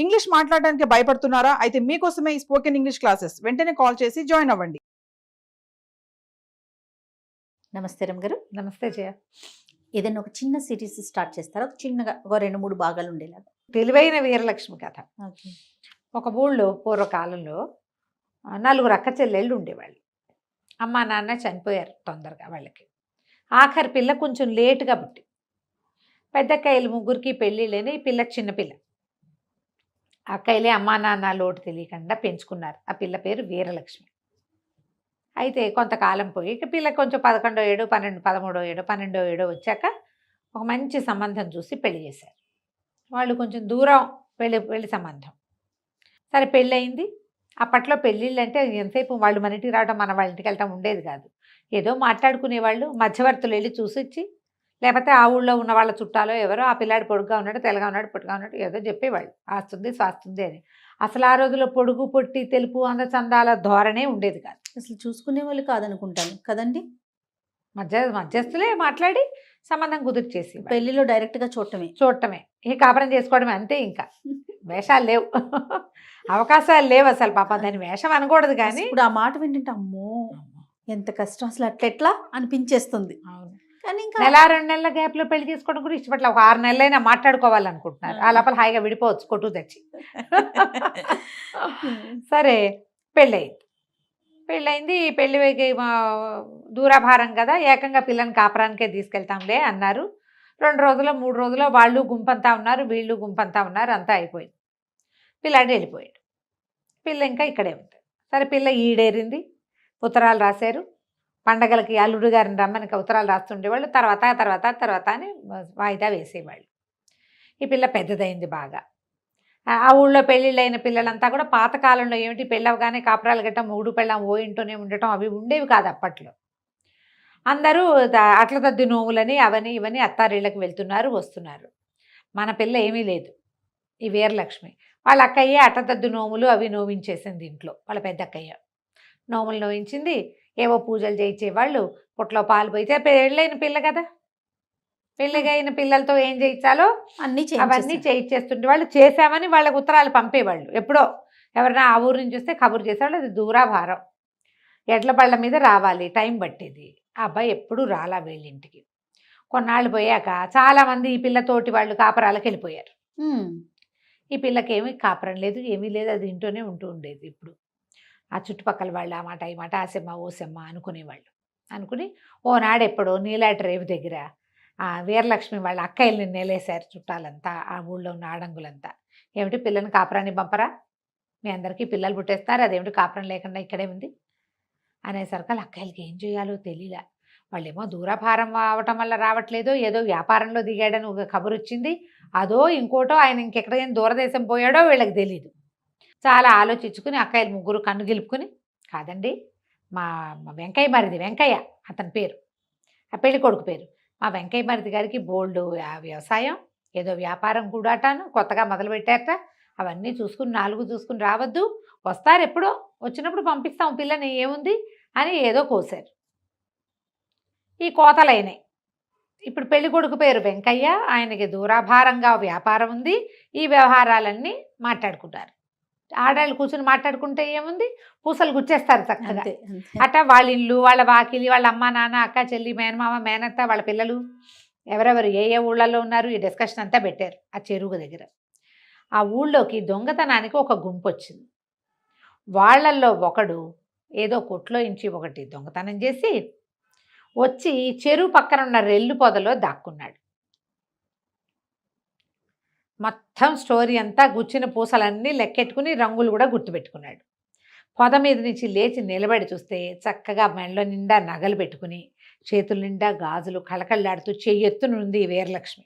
English మాట్లాడడానికి భయపడుతున్నారా? అయితే మీకోసమే ఈ స్పోకెన్ ఇంగ్లీష్ క్లాసెస్. వెంటనే కాల్ చేసి జాయిన్ అవ్వండి. నమస్తే రమ్ గారు. నమస్తే జయ. ఏదైనా ఒక చిన్న సిరీస్ స్టార్ట్ చేస్తారా? ఒక చిన్నగా ఒక 2-3 భాగాలు ఉండేలాగా. తెలివైన వీరలక్ష్మి కథ. ఓకే. ఒక ఊళ్ళో పూర్వకాలంలో 4 అక్క చెల్లెళ్ళు ఉండేవాళ్ళు. అమ్మ నాన్న చనిపోయారు తొందరగా వాళ్ళకి. ఆఖరి పిల్ల కొంచెం లేటుగా పుట్టి. పెద్దక్కయ్యలు ముగ్గురికి పెళ్ళిళ్ళని ఈ పిల్ల చిన్నపిల్ల. అక్కయ్యలే అమ్మా నాన్న లోటు తెలియకుండా పెంచుకున్నారు. ఆ పిల్ల పేరు వీరలక్ష్మి. అయితే కొంతకాలం పోయి ఇక పిల్ల కొంచెం 11వ ఏడు 13వ ఏడు 12వ ఏడు వచ్చాక ఒక మంచి సంబంధం చూసి పెళ్లి చేశారు. వాళ్ళు కొంచెం దూరం పెళ్లి సంబంధం. సరే పెళ్ళయింది. అప్పట్లో పెళ్ళిళ్ళు అంటే ఎంతసేపు వాళ్ళు మన ఇంటికి రావడం మన వాళ్ళ ఇంటికి వెళ్ళటం ఉండేది కాదు. ఏదో మాట్లాడుకునేవాళ్ళు, మధ్యవర్తులు వెళ్ళి చూసిచ్చి, లేకపోతే ఆ ఊళ్ళో ఉన్న వాళ్ళ చుట్టాలో ఎవరో ఆ పిల్లాడు పొడుగ్గా ఉన్నాడు, తెల్లగా ఉన్నాడు, పొట్టుగా ఉన్నాడు ఏదో చెప్పేవాళ్ళు. ఆస్తుంది స్వాస్తుంది అని. అసలు ఆ రోజుల్లో పొడుగు పొట్టి తెలుపు అందచందాల ధోరణే ఉండేది కాదు. అసలు చూసుకునే వాళ్ళు కాదనుకుంటాను కదండి. మధ్యస్థులే మాట్లాడి సంబంధం కుదిర్చేసి పెళ్లిలో డైరెక్ట్గా చూడటమే ఇక కాపురం చేసుకోవడమే అంతే. ఇంకా వేషాలు లేవు, అవకాశాలు లేవు అసలు. పాప దాని వేషం అనకూడదు కానీ ఇప్పుడు ఆ మాట వింటుంటే అమ్మో ఎంత కష్టం అసలు అట్లెట్లా అనిపించేస్తుంది. అవును. కానీ ఇంకా నెల 2 నెలల గ్యాప్లో పెళ్లి చేసుకోవడం కూడా ఇష్టపట్ల. ఒక 6 నెలలైనా మాట్లాడుకోవాలనుకుంటున్నారు. ఆ లోపల హాయిగా విడిపోవచ్చు కొట్టు తెచ్చి. సరే పెళ్ళయింది. పెళ్ళి దూరాభారం కదా, ఏకంగా పిల్లని కాపురానికే తీసుకెళ్తాంలే అన్నారు. 2 రోజులు 3 రోజులు వాళ్ళు గుంపంతా ఉన్నారు, వీళ్ళు గుంపంతా ఉన్నారు. అంతా అయిపోయింది. పిల్లాడు వెళ్ళిపోయాడు. పిల్ల ఇంకా ఇక్కడే ఉంది. సరే పిల్ల ఈడేరింది. ఉత్తరాలు రాశారు. పండగలకి అల్లుడు గారిని రమ్మని ఉత్తరాలు రాస్తుండేవాళ్ళు. తర్వాత అని వాయిదా వేసేవాళ్ళు. ఈ పిల్ల పెద్దదైంది బాగా. ఆ ఊళ్ళో పెళ్ళిళ్ళైన పిల్లలంతా కూడా పాతకాలంలో ఏమిటి పెళ్ళవగానే కాపురాలు గట్ట మూడు పెళ్ళం ఓ ఇంట్లోనే ఉండటం అవి ఉండేవి కాదు అప్పట్లో. అందరూ అట్ల తద్ది నోములని అవని ఇవని అత్తారిళ్ళకి వెళ్తున్నారు వస్తున్నారు. మన పిల్ల ఏమీ లేదు. ఈ వీరలక్ష్మి వాళ్ళ అక్కయ్యే అట్టతద్దు నోములు అవి నోవించేసింది ఇంట్లో. వాళ్ళ పెద్ద అక్కయ్య నోములు నోవించింది. ఏవో పూజలు చేయించేవాళ్ళు. పుట్లో పాలు పోయితే పెళ్ళైన పిల్ల కదా, పెళ్ళిగైన పిల్లలతో ఏం చేయించాలో అవన్నీ చేయించేస్తుంటే వాళ్ళు చేశామని వాళ్ళకి ఉత్తరాలు పంపేవాళ్ళు. ఎప్పుడో ఎవరైనా ఆ ఊరు నుంచి వస్తే కబురు చేసేవాళ్ళు. అది దూరాభారం, ఎడ్ల బళ్ళ మీద రావాలి, టైం పట్టేది. ఆ అబ్బాయి ఎప్పుడూ రాలా వీళ్ళింటికి. కొన్నాళ్ళు పోయాక చాలామంది ఈ పిల్లతోటి వాళ్ళు కాపురాలకు వెళ్ళిపోయారు. ఈ పిల్లకేమీ కాపురం లేదు, ఏమీ లేదు, అది ఇంట్లోనే ఉంటూ ఉండేది. ఇప్పుడు ఆ చుట్టుపక్కల వాళ్ళు ఆ మాట ఈ మాట ఆసెమ్మ ఓసెమ్మ అనుకునేవాళ్ళు. అనుకుని ఓనాడు ఎప్పుడో నీలాటి రేవు దగ్గర ఆ వీరలక్ష్మి వాళ్ళ అక్కయ్యల్ని నేలేశారు చుట్టాలంతా, ఆ ఊళ్ళో ఉన్న ఆడంగులంతా. ఏమిటి పిల్లని కాపురాన్ని పంపరా, మీ అందరికీ పిల్లలు పుట్టేస్తారు, అదేమిటి కాపురం లేకుండా ఇక్కడే ఉంది అనేసరికి వాళ్ళ అక్కయ్యలకి ఏం చేయాలో తెలియలే. వాళ్ళేమో దూరాభారం అవటం వల్ల రావట్లేదో, ఏదో వ్యాపారంలో దిగాడని ఒక కబురు వచ్చింది, అదో ఇంకోటో ఆయన ఇంకెక్కడైనా దూరదేశం పోయాడో వీళ్ళకి తెలీదు. చాలా ఆలోచించుకుని అక్కయ్యలు ముగ్గురు కన్ను గెలుపుకుని, కాదండి మా వెంకయ్య మరిది, వెంకయ్య అతని పేరు, ఆ పెళ్లి కొడుకు పేరు, మా వెంకయ్య మరిది గారికి బోల్డు వ్యవసాయం ఏదో వ్యాపారం కూడాటాను కొత్తగా మొదలుపెట్టారట, అవన్నీ చూసుకుని 4 చూసుకుని రావద్దు, వస్తారు ఎప్పుడో, వచ్చినప్పుడు పంపిస్తాం పిల్లని ఏముంది అని ఏదో కోసారు. ఈ కోతలైనాయి. ఇప్పుడు పెళ్లి కొడుకు పేరు వెంకయ్య, ఆయనకి దూరాభారంగా వ్యాపారం ఉంది. ఈ వ్యవహారాలన్నీ మాట్లాడుకుంటారు. ఆడాళ్ళు కూర్చుని మాట్లాడుకుంటే ఏముంది, పూసలు గుచ్చేస్తారు చక్కగా. అట్ట వాళ్ళ ఇల్లు, వాళ్ళ వాకిలి, వాళ్ళ అమ్మ నాన్న అక్క చెల్లి మేనమామ మేనత్త వాళ్ళ పిల్లలు ఎవరెవరు ఏ ఏ ఊళ్ళల్లో ఉన్నారు ఈ డిస్కషన్ అంతా పెట్టారు ఆ చెరువు దగ్గర. ఆ ఊళ్ళోకి దొంగతనానికి ఒక గుంపు వచ్చింది. వాళ్ళల్లో ఒకడు ఏదో కొట్లో ఇంచి ఒకటి దొంగతనం చేసి వచ్చి చెరువు పక్కన ఉన్న రెల్లు పొదలో దాక్కున్నాడు. మొత్తం స్టోరీ అంతా గుచ్చిన పూసలన్నీ లెక్కెట్టుకుని రంగులు కూడా గుర్తుపెట్టుకున్నాడు. పొద మీద నుంచి లేచి నిలబడి చూస్తే చక్కగా మెడలో నిండా నగలు పెట్టుకుని చేతుల నిండా గాజులు కళకళలాడుతూ చెయ్యెత్తునుంది వీరలక్ష్మి.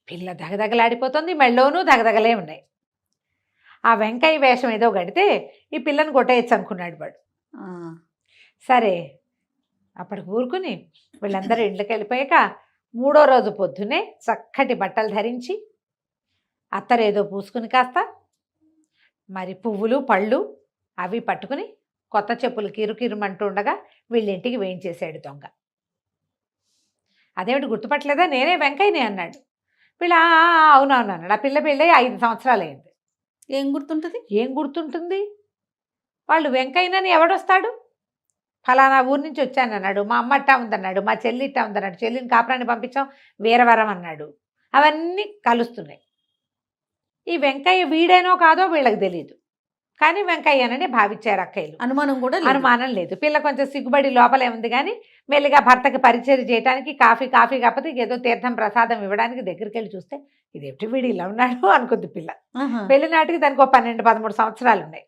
పిల్ల దగదగలాడిపోతుంది, మెళ్ళోనూ దగదగలే ఉన్నాయి. ఆ వెంకయ్య వేషం ఏదో గడితే ఈ పిల్లని కొట్టేయచ్చు అనుకున్నాడు వాడు. సరే అప్పటికి ఊరుకుని వీళ్ళందరూ ఇంట్లోకి వెళ్ళిపోయాక 3వ రోజు పొద్దునే చక్కటి బట్టలు ధరించి అత్తరేదో పూసుకుని కాస్త మరి పువ్వులు పళ్ళు అవి పట్టుకుని కొత్త చెప్పులు కిరుకిరుమంటూ ఉండగా వీళ్ళింటికి వేయించేశాడు దొంగ. అదేమిటి గుర్తుపట్టలేదా, నేనే వెంకయ్యనే అన్నాడు. వీళ్ళు అవునవును అన్నాడు. ఆ పిల్ల పెళ్ళి 5 సంవత్సరాలు అయింది. ఏం గుర్తుంటది? ఏం గుర్తుంటుంది? వాళ్ళు వెంకయ్యనని ఎవడొస్తాడు? ఫలానా ఊరు నుంచి వచ్చానన్నాడు, మా అమ్మ అట్టా ఉందన్నాడు, మా చెల్లి ఇట్టా ఉందన్నాడు, చెల్లిని కాపురాన్ని పంపించాం వీరవరం అన్నాడు. అవన్నీ కలుస్తున్నాయి. ఈ వెంకయ్య వీడేనో కాదో వీళ్ళకి తెలియదు, కానీ వెంకయ్యనని భావించారు అక్కయ్యలు. అనుమానం కూడా లేదు. అనుమానం లేదు. పిల్ల కొంచెం సిగ్గుబడి లోపలే ఉంది, కానీ మెల్లిగా భర్తకి పరిచయం చేయడానికి కాఫీ కాకపోతే ఏదో తీర్థం ప్రసాదం ఇవ్వడానికి దగ్గరికి వెళ్ళి చూస్తే ఇదేమిటి వీడు ఇలా ఉన్నాడు అనుకుంది పిల్ల. ఆహా. పెళ్లినాటికి దానికి 12-13 సంవత్సరాలు ఉన్నాయి.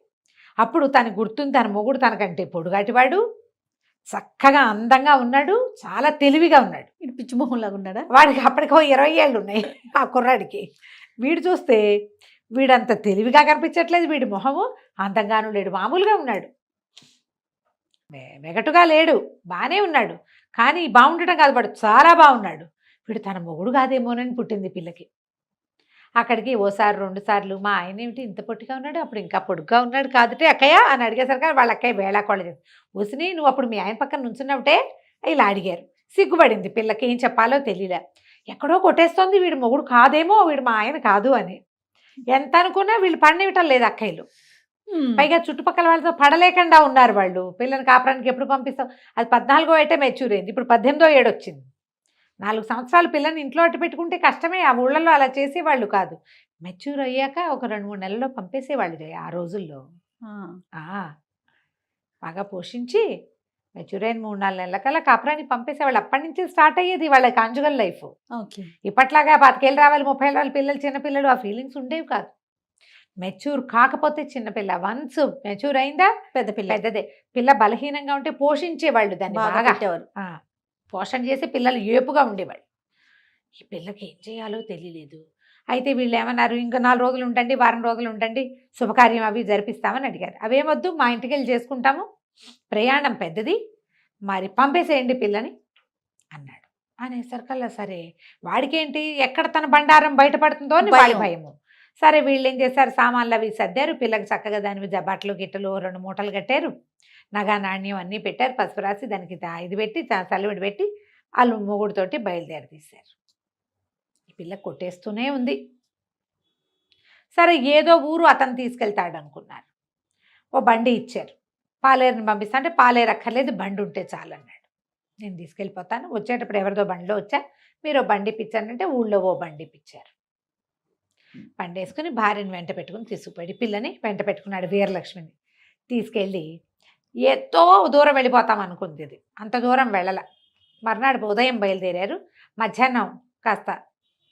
అప్పుడు తనకు గుర్తుంది, తన మొగుడు తనకంటే పొడుగాటివాడు, చక్కగా అందంగా ఉన్నాడు, చాలా తెలివిగా ఉన్నాడు. వీడు పిచ్చి మొహం లాగా ఉన్నాడా? వాడికి అప్పటికో 20 ఏళ్ళు ఉన్నాయి ఆ కుర్రాడికి. వీడు చూస్తే వీడంత తెలివిగా కనిపించట్లేదు, వీడి మొహము అందంగాను లేడు, మామూలుగా ఉన్నాడు, వెగటుగా లేడు, బాగానే ఉన్నాడు. కానీ బాగుండటం కాదు, వాడు చాలా బాగున్నాడు. వీడు తన మొగుడు కాదేమోనని పుట్టింది పిల్లకి. అక్కడికి ఓసారి 2 సార్లు మా ఆయన ఏమిటి ఇంత పొట్టిగా ఉన్నాడు, అప్పుడు ఇంకా పొడుగ్గా ఉన్నాడు కాదుటే అక్కయ్య అని అడిగేసరికి వాళ్ళ అక్కయ్య వేళాకోళ చేసి వసిని నువ్వు అప్పుడు మీ ఆయన పక్కన నుంచున్నప్పుడే ఇలా అడిగారు. సిగ్గుపడింది పిల్లకి, ఏం చెప్పాలో తెలియలే. ఎక్కడో కొట్టేస్తోంది వీడు మొగుడు కాదేమో, వీడు మా ఆయన కాదు అని. ఎంత అనుకున్నా వీళ్ళు పడనివ్వటం లేదు అక్కయ్యలు. పైగా చుట్టుపక్కల వాళ్ళతో పడలేకుండా ఉన్నారు వాళ్ళు. పిల్లని కాపురానికి ఎప్పుడు పంపిస్తాం? అది 14వ ఏటే మెచ్యూర్ అయింది, ఇప్పుడు 18వ ఏడు వచ్చింది. 4 సంవత్సరాలు పిల్లని ఇంట్లో అట్టు పెట్టుకుంటే కష్టమే. ఆ ఊళ్ళల్లో అలా చేసేవాళ్ళు కాదు. మెచ్యూర్ అయ్యాక ఒక 2-3 నెలల్లో పంపేసేవాళ్ళు ఆ రోజుల్లో. బాగా పోషించి మెచ్యూర్ అయిన 3-4 నెలలకల్లా కాపురానికి పంపేసేవాళ్ళు. అప్పటి నుంచి స్టార్ట్ అయ్యేది వాళ్ళ కాంజుగల్ లైఫ్. ఇప్పట్లాగా 25 ఏళ్ళు రావాలి, 30 ఏళ్ళు రావాలి, పిల్లలు చిన్నపిల్లలు ఆ ఫీలింగ్స్ ఉండేవి కాదు. మెచ్యూర్ కాకపోతే చిన్నపిల్ల, వన్స్ మెచ్యూర్ అయిందా పెద్దదే. పిల్ల బలహీనంగా ఉంటే పోషించేవాళ్ళు దాన్ని బాగా పోషణ చేసి పిల్లలు ఏపుగా ఉండేవాళ్ళు. ఈ పిల్లకి ఏం చేయాలో తెలియలేదు. అయితే వీళ్ళు ఏమన్నారు, ఇంకా 4 రోజులు ఉండండి, వారం రోజులు ఉండండి, శుభకార్యం అవి జరిపిస్తామని అడిగారు. అవేమొద్దు, మా ఇంటికి వెళ్ళి చేసుకుంటాము, ప్రయాణం పెద్దది, మరి పంపేసేయండి పిల్లని అన్నాడు. అనేసరికల్లా సరే వాడికేంటి ఎక్కడ తన బండారం బయటపడుతుందో అని వాడి భయము. సరే వీళ్ళు ఏం చేశారు, సామాన్లు అవి సర్దారు, పిల్లకి చక్కగా దాని బట్టలు గిట్టలు 2 మూటలు కట్టారు, నగా నాణ్యం అన్నీ పెట్టారు, పసుపు రాసి దానికి ఇది పెట్టి చల్లివిడి పెట్టి వాళ్ళు మొగుడుతోటి బయలుదేరి తీశారు. ఈ పిల్ల కొట్టేస్తూనే ఉంది. సరే ఏదో ఊరు అతను తీసుకెళ్తాడు అనుకున్నారు. ఓ బండి ఇచ్చారు, పాలేరుని పంపిస్తా అంటే పాలేరు అక్కర్లేదు, బండి ఉంటే చాలు అన్నాడు. నేను తీసుకెళ్ళిపోతాను, వచ్చేటప్పుడు ఎవరిదో బండిలో వచ్చా, మీరు బండి ఇప్పించానంటే ఊళ్ళో ఓ బండి ఇప్పించారు. బండి వేసుకుని భార్యని వెంట పెట్టుకుని తీసుకుపోయి పిల్లని వెంట పెట్టుకున్నాడు. వీరలక్ష్మిని తీసుకెళ్ళి ఎంతో దూరం వెళ్ళిపోతాం అనుకుంది. ఇది అంత దూరం వెళ్ళల. మర్నాడు ఉదయం బయలుదేరారు. మధ్యాహ్నం కాస్త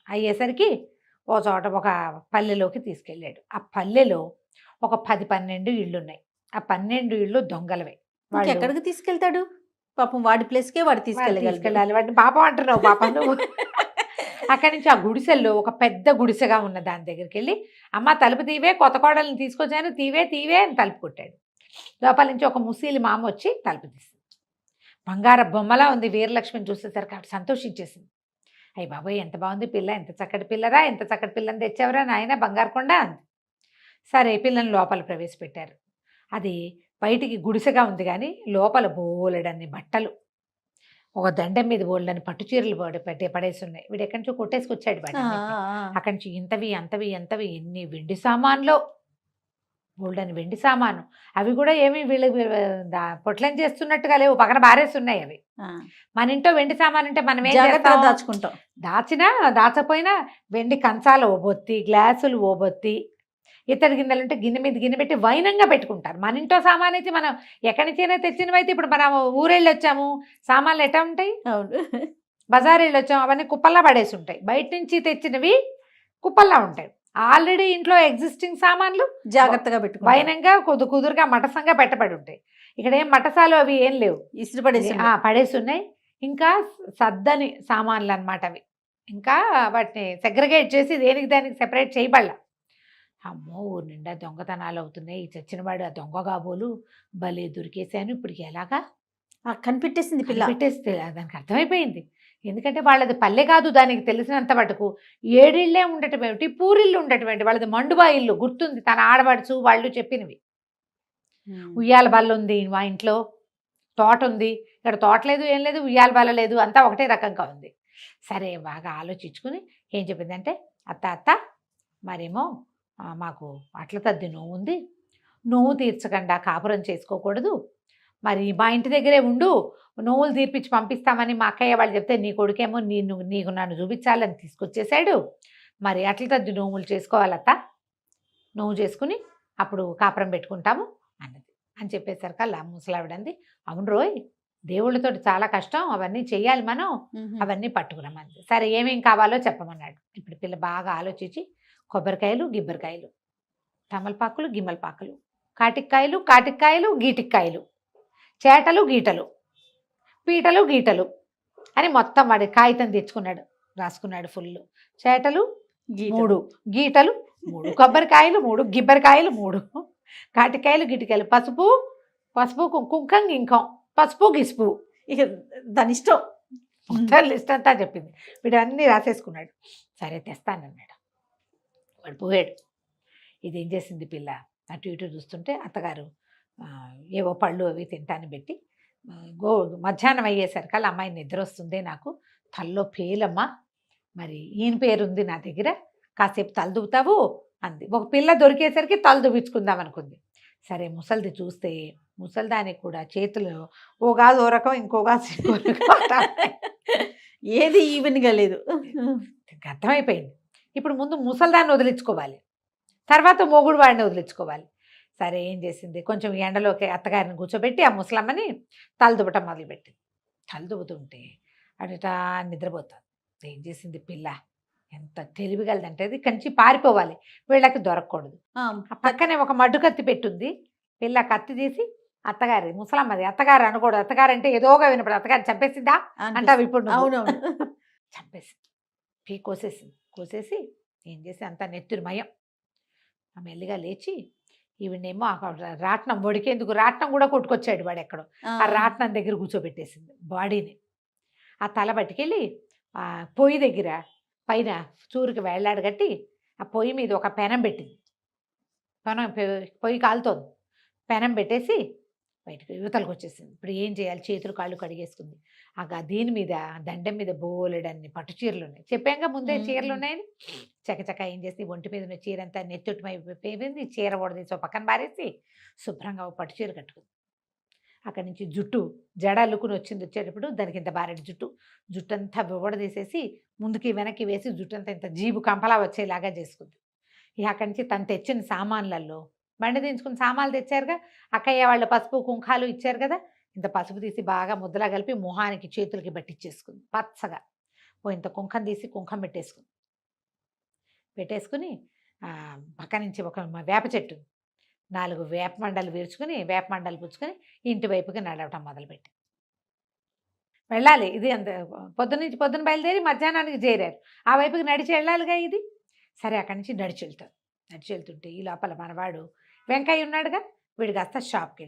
అయ్యేసరికి ఓ చోట ఒక పల్లెలోకి తీసుకెళ్ళాడు. ఆ పల్లెలో ఒక 10-12 ఇళ్ళు ఉన్నాయి. ఆ 12 ఇళ్ళు దొంగలవే. వాడు ఎక్కడికి తీసుకెళ్తాడు పాపం? వాడి ప్లేస్కే వాడు తీసుకెళ్ళాలి. వాడిని పాపం అంటున్నావు, పాపం నువ్వు. అక్కడి నుంచి ఆ గుడిసెల్లో ఒక పెద్ద గుడిసెగా ఉన్న దాని దగ్గరికి వెళ్ళి, అమ్మ తలుపు తీవే, కొత్త కోడల్ని తీసుకొచ్చాను, తీవే అని తలుపు కొట్టాడు. లోపల నుంచి ఒక ముసలి మామ వచ్చి తలుపు తీసింది. బంగార బొమ్మలా ఉంది. వీరలక్ష్మిని చూసేసరికి ఆవిడ సంతోషించేసింది. అయ్యి బాబోయ్ ఎంత బాగుంది పిల్ల, ఎంత చక్కటి పిల్లరా, ఎంత చక్కటి పిల్లని తెచ్చావరా నాయన, బంగారు కొండ అంది. సరే పిల్లని లోపల ప్రవేశపెట్టారు. అది బయటికి గుడిసెగా ఉంది కానీ లోపల బోలెడన్ని బట్టలు, ఒక దండం మీద బోల్డని పట్టు చీరలు పడేసి ఉన్నాయి. వీడు ఎక్కడి నుంచో కొట్టేసుకొచ్చాడు వాడిని. అక్కడి నుంచి ఇంతవి ఎన్ని వెండి సామాన్లో, బోల్డని వెండి సామాను. అవి కూడా ఏమి వీళ్ళు పొట్లం చేస్తున్నట్టుగా లేవు, పక్కన బారేస్తున్నాయి అవి. మన ఇంట్లో వెండి సామాన్ అంటే మనం ఏం చేస్తాం, దాచుకుంటాం. దాచపోయినా వెండి కంచాలు ఓబొత్తి, గ్లాసులు ఓబొత్తి, ఇతడి గిన్నెలు ఉంటే గిన్నె మీద గిన్నె పెట్టి వైనంగా పెట్టుకుంటారు. మన ఇంట్లో సామాన్ అయితే మనం ఎక్కడి నుంచైనా తెచ్చినవైతే, ఇప్పుడు మనం ఊరెళ్ళి వచ్చాము, సామాన్లు ఎట్లా ఉంటాయి, బజార్ వెళ్ళి వచ్చాము, అవన్నీ కుప్పల్లా పడేసి ఉంటాయి. బయట నుంచి తెచ్చినవి కుప్పల్లా ఉంటాయి. ఆల్రెడీ ఇంట్లో ఎగ్జిస్టింగ్ సామాన్లు జాగ్రత్తగా పెట్టు, వైనంగా కుదురుగా మటసంగా పెట్టబడి ఉంటాయి. ఇక్కడ ఏం మటసాలు అవి ఏం లేవు, ఇసురు పడేసి ఉన్నాయి. ఇంకా సద్దని సామాన్లు అనమాట అవి. ఇంకా వాటిని సెగ్రిగేట్ చేసి దేనికి దానికి సెపరేట్ చేయబడాల. అమ్మో ఊరు నిండా దొంగతనాలు అవుతున్నాయి, ఈ చచ్చినవాడు ఆ దొంగ కాబోలు భలే దొరికేశాను, ఇప్పటికి ఎలాగా కనిపెట్టేసింది పిల్ల. పెట్టేస్తే దానికి అర్థమైపోయింది. ఎందుకంటే వాళ్ళది పల్లె కాదు, దానికి తెలిసినంత మటుకు 7 ఇళ్ళే ఉండటం ఏమిటి, పూరిళ్ళు ఉండటం ఏంటి, వాళ్ళది మండుబా ఇల్లు గుర్తుంది, తన ఆడబడుచు వాళ్ళు చెప్పినవి. ఉయ్యాల బల్ల ఉంది మా ఇంట్లో, తోట ఉంది, ఇక్కడ తోట లేదు ఏం లేదు, ఉయ్యాల బల్ల లేదు, అంతా ఒకటే రకంగా ఉంది. సరే బాగా ఆలోచించుకుని ఏం చెప్పిందంటే, అత్త అత్త మరేమో మాకు అట్ల తద్ది నోవు ఉంది, నోవు తీర్చకుండా కాపురం చేసుకోకూడదు, మరి మా ఇంటి దగ్గరే ఉండు, నోవులు తీర్పించి పంపిస్తామని మా అక్కయ్య వాళ్ళు చెప్తే నీ కొడుకేమో నీకు నన్ను చూపించాలని తీసుకొచ్చేసాడు, మరి అట్ల తద్ది నోవులు చేసుకోవాలత్త, నోవు చేసుకుని అప్పుడు కాపురం పెట్టుకుంటాము అన్నది. అని చెప్పేసరికల్లా ముసలావిడంది, అవును రోయ్, దేవుళ్ళతోటి చాలా కష్టం, అవన్నీ చెయ్యాలి మనం, అవన్నీ పట్టుకురమ్మని. సరే ఏమేం కావాలో చెప్పమన్నాడు. ఇప్పుడు పిల్ల బాగా ఆలోచించి కొబ్బరికాయలు గిబ్బరికాయలు, తమలపాకులు గిమ్మలపాకులు, కాటిక్కాయలు గీటిక్కాయలు, చేటలు గీటలు, పీటలు గీటలు అని మొత్తం వాడి కాగితం తెచ్చుకున్నాడు, రాసుకున్నాడు ఫుల్. చేటలు 3, గీటలు 3, కొబ్బరికాయలు 3, గిబ్బరికాయలు 3, కాటికాయలు గిటికాయలు, పసుపు కుంకం గింకం, పసుపు గిసుపు, ఇక దాని ఇష్టం మొత్తం లిస్ట్ అంతా చెప్పింది. వీడు అన్నీ రాసేసుకున్నాడు. సరే తెస్తానన్నాడు. వాడు పోయాడు. ఇదేం చేసింది పిల్ల, అటు ఇటు చూస్తుంటే అత్తగారు ఏవో పళ్ళు అవి తింటాను పెట్టి, మధ్యాహ్నం అయ్యేసరికల్లా అమ్మాయి నిద్ర వస్తుందే నాకు, తల్లో పేలమ్మా, మరి ఈయన పేరు ఉంది నా దగ్గర, కాసేపు తలదువుతావు అంది. ఒక పిల్ల దొరికేసరికి తల దువ్వించుకుందాం అనుకుంది. సరే ముసలిది చూస్తే ముసలిదానికి కూడా చేతులు ఓగాదు ఓ రకం, ఇంకోగాదు ఇంకో రకం, ఏది ఈవెన్గా లేదు. అర్థమైపోయింది. ఇప్పుడు ముందు ముసలిదాన్ని వదిలించుకోవాలి, తర్వాత మొగుడు వాడిని వదిలించుకోవాలి. సరే ఏం చేసింది, కొంచెం ఎండలోకి అత్తగారిని కూర్చోబెట్టి ఆ ముసలమ్మని తలదువ్వటం మొదలుపెట్టింది. తలదువ్వుతుంటే అటుటా నిద్రపోతుంది. ఏం చేసింది పిల్ల, ఎంత తెలివిగలదంటే అది కంచి పారిపోవాలి, వీళ్ళకి దొరకకూడదు. ఆ పక్కనే ఒక మడ్డు కత్తి పెట్టుంది. పిల్ల కత్తి తీసి అత్తగారి ముసలమ్మది, అత్తగారు అనకూడదు, అత్తగారు అంటే ఏదోగా వినపడదు, అత్తగారు చంపేసిందా అంటావు ఇప్పుడు. అవునవును, చంపేసింది, కోసేసి ఏం చేసి అంతా నెత్తురుమయం. మెల్లిగా లేచి ఈవిడేమో రాట్నం వడికేందుకు రాట్నం కూడా కొట్టుకొచ్చాడు వాడు ఎక్కడో, ఆ రాట్నం దగ్గర కూర్చోబెట్టేసింది బాడీని. ఆ తల పట్టుకెళ్ళి ఆ పొయ్యి దగ్గర పైన చూరుకి వేళ్లాడు కట్టి ఆ పొయ్యి మీద ఒక పెనం పెట్టింది. పొయ్యి కాలుతోంది, పెనం పెట్టేసి బయటకు యువతలకు వచ్చేసింది. ఇప్పుడు ఏం చేయాలి, చేతులు కాళ్ళు కడిగేసుకుంది. దీని మీద దండం మీద బోలెడన్ని పట్టు చీరలు ఉన్నాయి, చెప్పాక ముందే చీరలు ఉన్నాయని. చకచక ఏం చేసి ఒంటి మీద ఉన్న చీర అంతా నెత్తుటిమైపోయింది. చీర ఓడదీసి పక్కన పారేసి శుభ్రంగా పట్టు చీర కట్టుకుంది. అక్కడి నుంచి జుట్టు జడ అల్లుకుని వచ్చేటప్పుడు దానికి ఇంత బారెడు జుట్టు అంతా ఓడదీసేసి ముందుకి వెనక్కి వేసి జుట్టు అంతా ఇంత జీబు కంపలా వచ్చేలాగా చేసుకుంది. ఇక అక్కడి నుంచి తను తెచ్చిన సామాన్లలో బండి దించుకుని సామాన్లు తెచ్చారుగా, అక్కయ్య వాళ్ళు పసుపు కుంకాలు ఇచ్చారు కదా, ఇంత పసుపు తీసి బాగా ముద్దలా కలిపి మొహానికి చేతులకి పట్టించేసుకుంది పచ్చగా. ఇంత కుంకం తీసి కుంకం పెట్టేసుకుని పక్క నుంచి ఒక వేప చెట్టు 4 వేప మండలు విరుచుకుని వేప మండలు పుచ్చుకొని ఇంటి వైపుకి నడవటం మొదలుపెట్టి వెళ్ళాలి. ఇది అంత పొద్దున బయలుదేరి మధ్యాహ్నానికి చేరారు, ఆ వైపుకి నడిచి వెళ్ళాలిగా ఇది. సరే అక్కడి నుంచి నడిచి వెళ్తుంటే ఈ లోపల మనవాడు వెంకయ్య ఉన్నాడుగా, వీడు కాస్త షాప్కి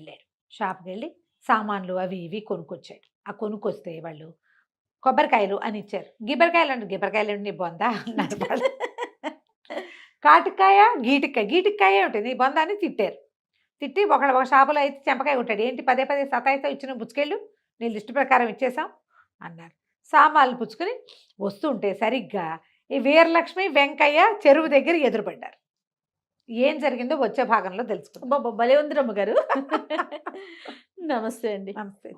వెళ్ళి సామాన్లు అవి ఇవి కొనుక్కొచ్చాడు. ఆ కొనుక్కొస్తే వాళ్ళు కొబ్బరికాయలు అని ఇచ్చారు. గిబ్బరికాయలు నీ బొందా అన్నారు వాళ్ళు. కాటికాయ గీటికాయ ఏమిటి నీ బొందా అని తిట్టి ఒక షాపులో అయితే చెంపకాయ కొట్టాడు. ఏంటి పదే సతాయితో ఇచ్చిన పుచ్చుకెళ్ళు, నీ లిస్టు ప్రకారం ఇచ్చేసాం అన్నారు. సామాన్లు పుచ్చుకొని వస్తుంటే సరిగ్గా ఈ వీరలక్ష్మి వెంకయ్య చెరువు దగ్గర ఎదురుపడ్డారు. ఏం జరిగిందో వచ్చే భాగంలో తెలుసుకుందాం. భలే ఉంది రమ్మగారు. నమస్తే అండి. నమస్తే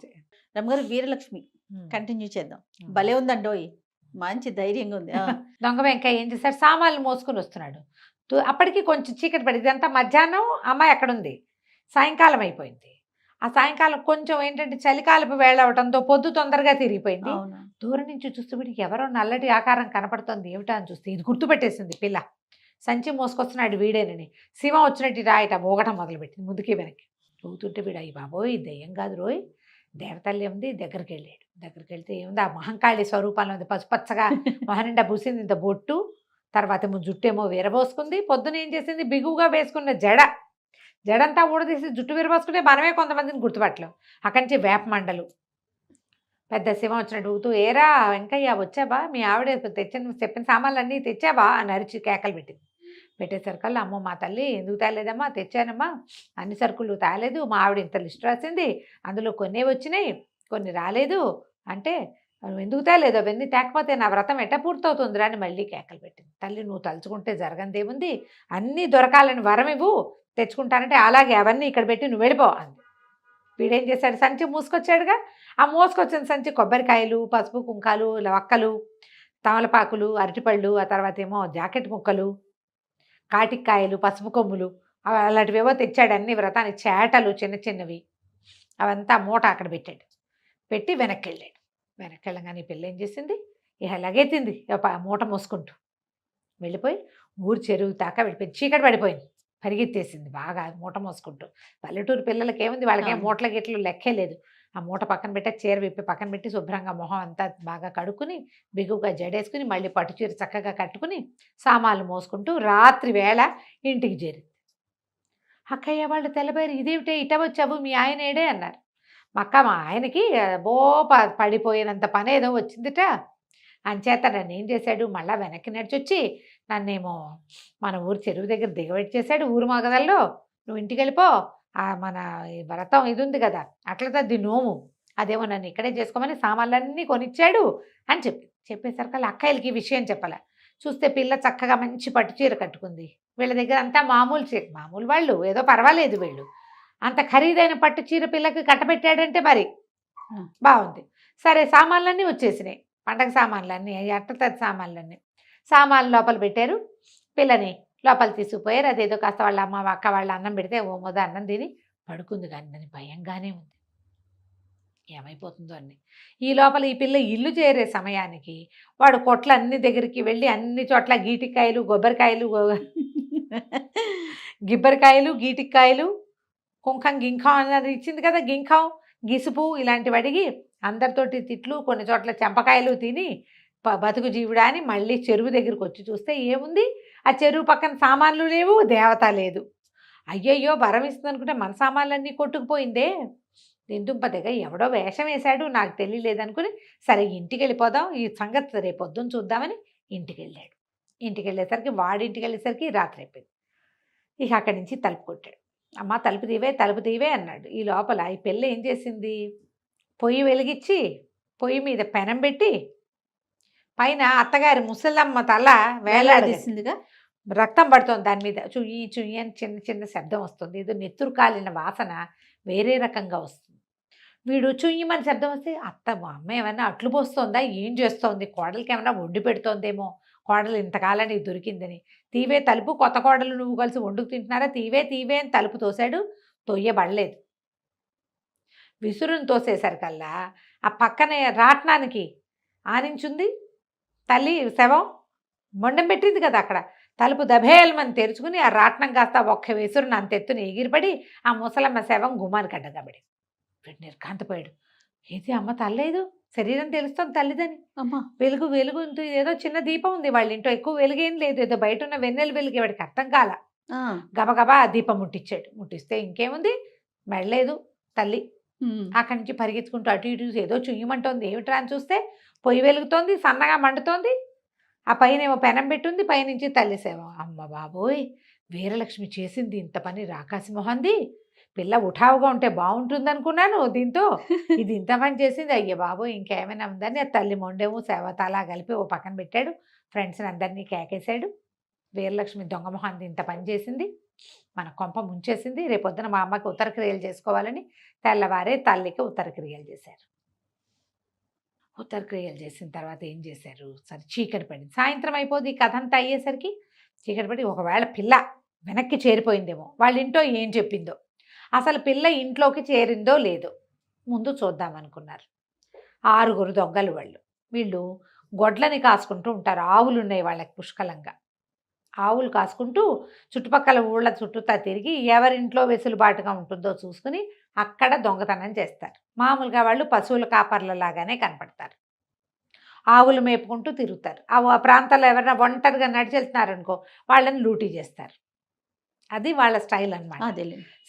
రమ్మగారు, వీరలక్ష్మి కంటిన్యూ చేద్దాం. భలే ఉందండోయ్, మంచి ధైర్యంగా ఉంది. దొంగ వెంకయ్య ఏం చేశాడు, సామాన్లు మోసుకొని వస్తున్నాడు. అప్పటికి కొంచెం చీకటి పడింది, ఇదంతా మధ్యాహ్నం, అమ్మాయి అక్కడుంది. సాయంకాలం అయిపోయింది. ఆ సాయంకాలం కొంచెం ఏంటంటే చలికాలపు వేళ అవడంతో పొద్దు తొందరగా తిరిగిపోయింది. దూరం నుంచి చూస్తే వీడికి ఎవరో నల్లటి ఆకారం కనపడుతుంది, ఏమిటా అని చూస్తే ఇది గుర్తుపెట్టేసింది పిల్ల. సంచి మోసుకొస్తున్నాడు వీడేనని. సింహం వచ్చినట్టు రాయట మోగటం మొదలుపెట్టింది ముందుకి వెనక్కి. చూస్తుంటే వీడు అయ్యి బాబోయ్ దయ్యం కాదు రోయ్, దేవతల్లి ఉంది. దగ్గరికి వెళ్తే ఏముంది, ఆ మహంకాళి స్వరూపంలో ఉంది, పసుపచ్చగా మొహనిండా పూసింది, ఇంత బొట్టు, తర్వాత జుట్టేమో విరబోసుకుంది. పొద్దున ఏం చేసింది, బిగువుగా వేసుకున్న జడంతా ఊడదీసి జుట్టు విరబోసుకుంటే మనమే కొంతమందిని గుర్తుపట్టలేం. అక్కడి నుంచి వేప మండలు, పెద్ద శివం వచ్చినట్టు ఊతూ, ఏరా వెంకయ్య వచ్చాబా, మీ ఆవిడ చెప్పిన సామాన్లు అన్నీ తెచ్చాబా అని అరిచి కేకలు పెట్టేసరికల్లా, అమ్మో మా తల్లి ఎందుకు తేలేదమ్మా, తెచ్చానమ్మా, అన్ని సరుకులు తేలేదు, మా ఆవిడ ఇంత లిస్ట్ రాసింది, అందులో కొన్ని వచ్చినాయి కొన్ని రాలేదు అంటే నువ్వు ఎందుకు తేలేదు అవన్నీ తేకపోతే నా వ్రతం ఎట్ట పూర్తవుతుందిరా అని మళ్ళీ కేకలు పెట్టింది. తల్లి నువ్వు తలుచుకుంటే జరగందేముంది, అన్నీ దొరకాలని వరం ఇవ్వు, తెచ్చుకుంటానంటే అలాగే అవన్నీ ఇక్కడ పెట్టి నువ్వు వెళ్ళిపో అంది. వీడేం చేశాడు, సంచి మూసుకొచ్చాడుగా, ఆ మోసుకొచ్చిన సంచి కొబ్బరికాయలు, పసుపు కుంకాలు, వక్కలు, తమలపాకులు, అరటిపళ్ళు, ఆ తర్వాత ఏమో జాకెట్ ముక్కలు, కాటికాయలు, పసుపు కొమ్ములు అలాంటివేవో తెచ్చాడు. అన్ని వ్రతానికి చేటలు చిన్న చిన్నవి అవంతా మూట అక్కడ పెట్టాడు. పెట్టి వెనక్కి వెళ్ళాడు. వెనక్కి వెళ్ళగానే పిల్ల ఏం చేసింది, ఇక లగెత్తింది మూట మోసుకుంటూ వెళ్ళిపోయి ఊరు చెరువు దాకా వెళ్ళిపోయింది. చీకటి పడిపోయింది, పరిగెత్తేసింది బాగా మూట మోసుకుంటూ. పల్లెటూరు పిల్లలకి ఏముంది, వాళ్ళకేం మూటల గిట్లు లెక్కే లేదు. ఆ మూట పక్కన పెట్టి చీర విప్పి పక్కన పెట్టి శుభ్రంగా మొహం అంతా బాగా కడుక్కుని బిగుగా జడేసుకుని మళ్ళీ పట్టు చీర చక్కగా కట్టుకుని సామాన్లు మోసుకుంటూ రాత్రి వేళ ఇంటికి చేరింది. అక్కయ్య వాళ్ళు తెల్లబోయారు, ఇదేమిటే ఇట వచ్చావు, మీ ఆయన ఏడే అన్నారు. మా ఆయనకి పడిపోయినంత పని ఏదో వచ్చిందిట, అంచేత నన్ను ఏం చేశాడు, మళ్ళీ వెనక్కి నడిచొచ్చి నన్నేమో మన ఊరు చెరువు దగ్గర దిగబెట్టి చేశాడు. ఊరు మగదల్లో నువ్వు ఇంటికి వెళ్ళిపో, మన వ్రతం ఇది ఉంది కదా అట్లా తద్ది నోము, అదేమో నన్ను ఇక్కడే చేసుకోమని సామాన్లన్నీ కొనిచ్చాడు అని చెప్పేసరికి అక్కయ్యలకి ఈ విషయం చెప్పాల. చూస్తే పిల్ల చక్కగా మంచి పట్టు చీర కట్టుకుంది. వీళ్ళ దగ్గర అంతా మామూలు చీర, మామూలు వాళ్ళు ఏదో పర్వాలేదు, వీళ్ళు అంత ఖరీదైన పట్టు చీర పిల్లకి కట్టబెట్టాడంటే మరి బాగుంది. సరే సామాన్లన్నీ వచ్చేసినాయి, పండగ సామాన్లన్నీ, అట్టతది సామాన్లు లోపల పెట్టారు. పిల్లని లోపల తీసుకుపోయారు. అదేదో కాస్త వాళ్ళ అమ్మ అక్క వాళ్ళ అన్నం పెడితే ఓ మొద అన్నం తిని పడుకుంది. కానీ దాని భయంగానే ఉంది, ఏమైపోతుందో అన్ని. ఈ లోపల ఈ పిల్ల ఇల్లు చేరే సమయానికి వాడు కొట్ల అన్ని దగ్గరికి వెళ్ళి అన్ని చోట్ల గీటికాయలు, గిబ్బరికాయలు, గీటికాయలు, కుంకం, గింఖం అన్నది ఇచ్చింది కదా, గింఖం, గిసుపు ఇలాంటివి అడిగి అందరితోటి తిట్లు, కొన్ని చోట్ల చెంపకాయలు తిని బతుకు జీవుడా అని మళ్ళీ చెరువు దగ్గరికి వచ్చి చూస్తే ఏముంది, ఆ చెరువు పక్కన సామాన్లు లేవు, దేవత లేదు. అయ్యయ్యో వరం ఇస్తుంది అనుకుంటే మన సామాన్లన్నీ కొట్టుకుపోయిందే, దిందుంపదగా ఎవడో వేషం వేశాడు, నాకు తెలియలేదనుకుని సరే ఇంటికి వెళ్ళిపోదాం, ఈ సంగతి రేపు పొద్దున్న చూద్దామని ఇంటికి వెళ్ళాడు. ఇంటికి వెళ్ళేసరికి రాత్రి అయిపోయింది. ఇక అక్కడి నుంచి తలుపు కొట్టాడు. అమ్మ తలుపు తీవే అన్నాడు. ఈ లోపల ఈ పిల్ల ఏం చేసింది, పొయ్యి వెలిగించి పొయ్యి మీద పెనం పెట్టి పైన అత్తగారి ముసలమ్మ తల వేలాడదీసిందిగా, రక్తం పడుతుంది దాని మీద, చుయ్యి అని చిన్న చిన్న శబ్దం వస్తుంది. ఏదో నెత్తురు కాలిన వాసన వేరే రకంగా వస్తుంది. వీడు చుయ్యమని శబ్దం వస్తే మా అమ్మ ఏమన్నా అట్లు పోస్తోందా, ఏం చేస్తోంది, కోడలికి ఏమన్నా వండి పెడుతోందేమో, కోడలు ఇంతకాలానికి దొరికిందని. తీవే తలుపు, కొత్త కోడలు నువ్వు కలిసి వండుకు తింటున్నారా, తీవే అని తలుపు తోసాడు. తొయ్యబడలేదు. విసురుని తోసేసరికల్లా ఆ పక్కనే రాట్నానికి ఆనించుంది తల్లి శవం, మొండం పెట్టింది కదా అక్కడ. తలుపు దభేల్మని తెరుచుకుని ఆ రాట్నం కాస్త ఒక్క విసురుని అంతెత్తుని ఎగిరిపడి ఆ ముసలమ్మ శవం గుమ్మానికి అడ్డగబడి నిర్కాంతపోయాడు. ఏది అమ్మ తల్లేదు, శరీరం తెలుస్తుంది తల్లిదని. అమ్మ వెలుగు ఏదో చిన్న దీపం ఉంది వాళ్ళ ఇంట్లో, ఎక్కువ వెలుగేం లేదు, ఏదో బయట ఉన్న వెన్నెల వెలుగు వాడికి అర్థం కాల. గబగబా ఆ దీపం ముట్టిస్తే ఇంకేముంది, మెడలేదు తల్లి. అక్కడి నుంచి పరిగెత్తుకుంటూ అటు ఇటు ఏదో చుయ్యమంటోంది, ఏమిట్రా అని చూస్తే పొయ్యి వెలుగుతోంది, సన్నగా మండుతోంది. ఆ పైన ఏమో పెనం పెట్టుంది, పైనుంచి తల్లి సేవ. అమ్మ బాబోయ్, వీరలక్ష్మి చేసింది ఇంత పని రాకాసి మొహంది, పిల్ల ఉఠావుగా ఉంటే బాగుంటుంది అనుకున్నాను, దీంతో ఇది ఇంత పని చేసింది, అయ్య బాబోయ్ ఇంకేమైనా ఉందని ఆ తల్లి మొండేమో సేవతలా కలిపి ఓ పక్కన పెట్టాడు. ఫ్రెండ్స్ని అందరినీ కేకేశాడు. వీరలక్ష్మి దొంగ మొహాన్ని ఇంత పని చేసింది, మన కొంప ముంచేసింది, రేపొద్దున మా అమ్మకి ఉత్తరక్రియలు చేసుకోవాలని తెల్లవారే తల్లికి ఉత్తరక్రియలు చేశారు. ఉత్తరక్రియలు చేసిన తర్వాత ఏం చేశారు, సరే చీకటి పడింది, సాయంత్రం అయిపోయింది. ఈ కథ అంతా అయ్యేసరికి చీకటి పడి ఒకవేళ పిల్ల వెనక్కి చేరిపోయిందేమో, వాళ్ళ ఇంట్లో ఏం చెప్పిందో, అసలు పిల్ల ఇంట్లోకి చేరిందో లేదో ముందు చూద్దామనుకున్నారు. 6 దొంగలు వీళ్ళు గొడ్లని కాసుకుంటూ ఉంటారు. ఆవులు ఉన్నాయి వాళ్ళకి పుష్కలంగా. ఆవులు కాసుకుంటూ చుట్టుపక్కల ఊళ్ళ చుట్టూతా తిరిగి ఎవరింట్లో వెసులుబాటుగా ఉంటుందో చూసుకుని అక్కడ దొంగతనం చేస్తారు. మామూలుగా వాళ్ళు పశువుల కాపర్లలాగానే కనపడతారు. ఆవులు మేపుకుంటూ తిరుగుతారు. ఆ ప్రాంతాల్లో ఎవరైనా ఒంటరిగా నడిచి వెళ్తున్నారనుకో వాళ్ళని లూటీ చేస్తారు. అది వాళ్ళ స్టైల్ అన్నమాట.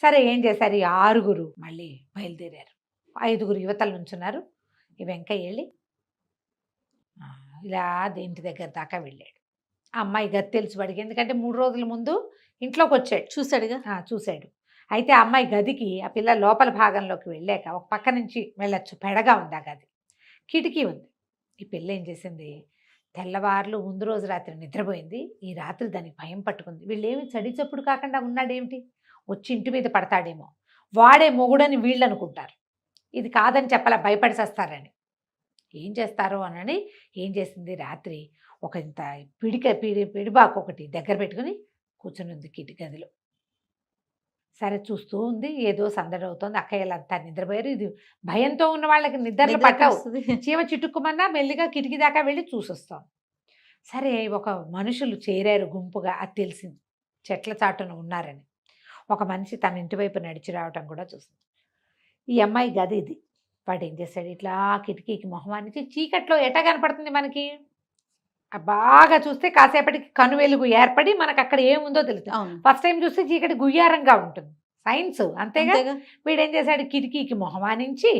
సరే ఏం చేశారు, ఈ 6 మళ్ళీ బయలుదేరారు. 5 యువతలు నుంచున్నారు. ఈ వెంకయ్య వెళ్ళి ఇలా ఇంటి దగ్గర దాకా వెళ్ళాడు. ఆ అమ్మాయి గది తెలుసు వాడికి, ఎందుకంటే 3 రోజుల ముందు ఇంట్లోకి వచ్చాడు, చూశాడు. అయితే ఆ అమ్మాయి గదికి ఆ పిల్ల లోపల భాగంలోకి వెళ్ళాక ఒక పక్క నుంచి వెళ్ళొచ్చు, పెడగా ఉంది ఆ గది, కిటికీ ఉంది. ఈ పిల్ల ఏం చేసింది, తెల్లవార్లు ముందు రోజు రాత్రి నిద్రపోయింది. ఈ రాత్రి దానికి భయం పట్టుకుంది. వీళ్ళేమి చడి చప్పుడు కాకుండా ఉన్నాడేమిటి, వచ్చి ఇంటి మీద పడతాడేమో, వాడే మొగుడని వీళ్ళు అనుకుంటారు. ఇది కాదని చెప్పాల, భయపడిసేస్తారని. ఏం చేస్తారో అని ఏం చేసింది, రాత్రి ఒక ఇంత పిడిబాకు ఒకటి దగ్గర పెట్టుకుని కూర్చొని ఉంది కిటి గదిలో. సరే చూస్తూ ఉంది, ఏదో సందడి అవుతుంది. అక్కయ్యలంతా నిద్రపోయారు. ఇది భయంతో ఉన్న వాళ్ళకి నిద్రలు పట్టవు. చీమ చిట్టుకుమన్నా మెల్లిగా కిటికీ దాకా వెళ్ళి చూసొస్తాం. సరే ఒక మనుషులు చేరారు గుంపుగా, అది తెలిసింది చెట్ల చాటున ఉన్నారని. ఒక మనిషి తన ఇంటి వైపు నడిచి రావటం కూడా చూసింది. ఈ అమ్మాయి గది ఇది. వాడు ఏం చేశాడు, ఇట్లా కిటికీకి మొహమానికి, చీకట్లో ఎట కనపడుతుంది మనకి, బాగా చూస్తే కాసేపటికి కనువెలుగు ఏర్పడి మనకు అక్కడ ఏముందో తెలుస్తుంది. ఫస్ట్ టైం చూస్తే చీకటి గుయ్యారంగా ఉంటుంది, సైన్స్ అంతేగా. వీడేం చేశాడు, కిటికీకి మొహమానించి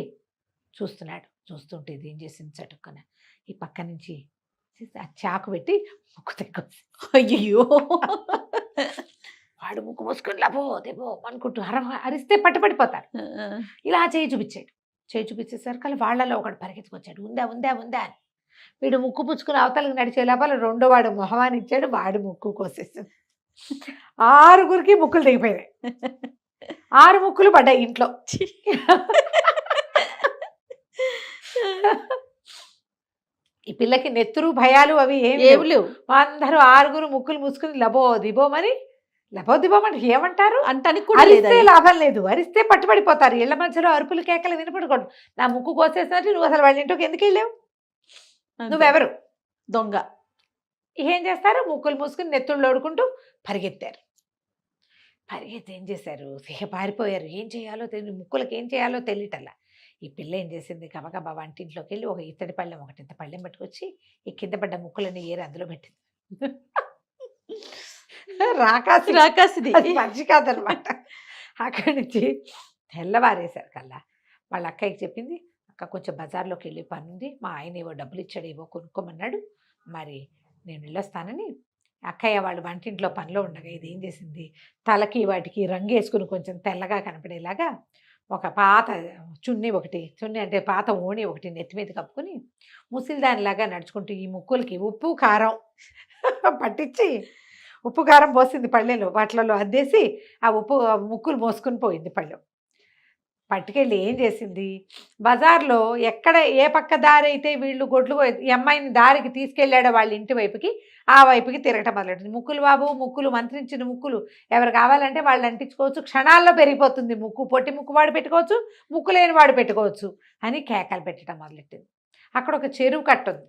చూస్తున్నాడు. చూస్తుంటే ఇది ఏం చేసింది, చటుక్కున ఈ పక్క నుంచి చాకు పెట్టి ముక్కు తెగ్గొచ్చి, అయ్యో వాడు ముక్కు మూసుకొని లబో దేబో అనుకుంటూ అరిస్తే పట్టుపడిపోతారు. ఇలా చేయి చూపించాడు. చేయి చూపించేసరికి వాళ్ళలో ఒకడు పరిగెత్తుకొచ్చాడు, ఉందా ఉందా ఉందా అని. వీడు ముక్కు పుచ్చుకుని అవతలకు నడిచే లోపల రెండో వాడు మొహమాన్ని ఇచ్చాడు, వాడు ముక్కు కోసేసాడు. 6గురికి ముక్కులు దిగిపోయినాయి. 6 ముక్కులు పడ్డాయి ఇంట్లో. ఈ పిల్లకి నెత్తురు భయాలు అవి ఏమి లేవు. అందరూ 6గురు ముక్కులు మూసుకుని లబో దిబోమని, లబో దిబోమని ఏమంటారు, అరిస్తే లాభం లేదు, అరిస్తే పట్టుబడిపోతారు. ఇళ్ల మధ్యలో అరుపులు కేకలు వినపడకూడదు. నా ముక్కు కోసేసినట్టు నువ్వు అసలు వాళ్ళ ఇంటికి ఎందుకు వెళ్ళావు, నువ్వెవరు దొంగ. ఏం చేస్తారు, ముక్కులు మూసుకుని నెత్తుళ్ళు ఓడుకుంటూ పరిగెత్తారు. పరిగెత్తి ఏం చేశారు, పారిపోయారు. ఏం చేయాలో తెలియదు, ముక్కులకి ఏం చేయాలో తెలియటల్లా. ఈ పిల్ల ఏం చేసింది, గబగబా వంటింట్లోకి వెళ్ళి ఒక ఇత్తడి పళ్ళెం, ఇంత పళ్ళెం పట్టుకొచ్చి ఈ కింద పడ్డ ముక్కులని ఏరి అందులో పెట్టింది. రాకాసిది మంచి కాదనమాట. అక్కడి నుంచి తెల్లవారేశారు కల్లా వాళ్ళ అక్కయ్యకి చెప్పింది, అక్క కొంచెం బజార్లోకి వెళ్ళి పని ఉంది, మా ఆయన ఏవో డబ్బులు ఇచ్చాడు, ఏవో కొనుక్కోమన్నాడు, మరి నేను వెళ్ళొస్తానని. అక్కయ్య వాళ్ళు వంటింట్లో పనిలో ఉండగా ఇది ఏం చేసింది, తలకి వాటికి రంగు వేసుకుని కొంచెం తెల్లగా కనపడేలాగా ఒక పాత చున్నీ అంటే పాత ఓణి ఒకటి నెత్తి మీద కప్పుకుని ముసిలిదానిలాగా నడుచుకుంటూ ఈ ముక్కులకి ఉప్పు కారం పట్టించి, ఉప్పు కారం పోసింది పళ్ళెలో, వాటిలలో అద్దేసి ఆ ముక్కులు మోసుకుని పోయింది పళ్ళెం. పట్టుకెళ్ళి ఏం చేసింది, బజార్లో ఎక్కడ ఏ పక్క దారి అయితే వీళ్ళు గొడ్లు ఈ అమ్మాయిని దారికి తీసుకెళ్ళాడో వాళ్ళ ఇంటి వైపుకి, ఆ వైపుకి తిరగటం మొదలెట్టింది. ముక్కులు బాబు, ముక్కులు మంత్రించిన ముక్కులు ఎవరు కావాలంటే వాళ్ళు అంటించుకోవచ్చు, క్షణాల్లో పెరిగిపోతుంది ముక్కు. పొట్టి ముక్కు వాడు పెట్టుకోవచ్చు, ముక్కు లేని వాడు పెట్టుకోవచ్చు అని కేకలు పెట్టడం మొదలెట్టింది. అక్కడ ఒక చెరువు కట్టుంది.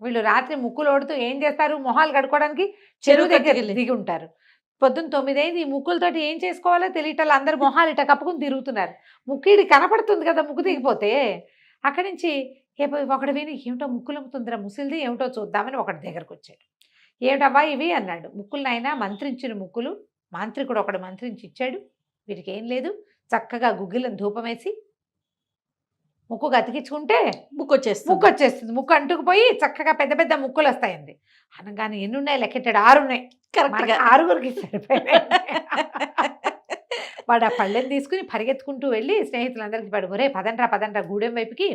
వీళ్ళు రాత్రి ముక్కులు ఓడుతూ ఏం చేస్తారు, మొహాలు కడుక్కోవడానికి చెరువు దగ్గర దిగి ఉంటారు. పొద్దున్న 9 అయింది. ఈ ముక్కులతోటి ఏం చేసుకోవాలో తెలియటం, అందరు మొహాలు ఇట కప్పుకుని తిరుగుతున్నారు. ముక్కిడి కనపడుతుంది కదా ముక్కు దిగిపోతే. అక్కడి నుంచి ఒకడు విని, ఏమిటో ముక్కులు అమ్ముతుందిరా ముసిలిది, ఏమిటో చూద్దామని ఒకటి దగ్గరకు వచ్చాడు. ఏమిటవ్వా ఇవి అన్నాడు. ముక్కులు నాయనా మంత్రించిన ముక్కులు, మాంత్రికుడు ఒకడు మంత్రించి ఇచ్చాడు, వీటికి ఏం లేదు, చక్కగా గుగ్గిలను ధూపం వేసి ముక్కు అతికించుకుంటే ముక్కు వచ్చేస్తుంది. ముక్కు అంటుకుపోయి చక్కగా పెద్ద పెద్ద ముక్కులు వస్తాయండి. అనగానే ఎన్ని ఉన్నాయి లెక్కెట్టాడు, 6 ఉన్నాయి. కరెక్ట్గా 6గురికి సరిపోయాయి. వాడు ఆ పళ్ళెని తీసుకుని పరిగెత్తుకుంటూ వెళ్ళి స్నేహితులందరికీ పడు, ఒరే పదండ్రా గూడెం వైపుకి,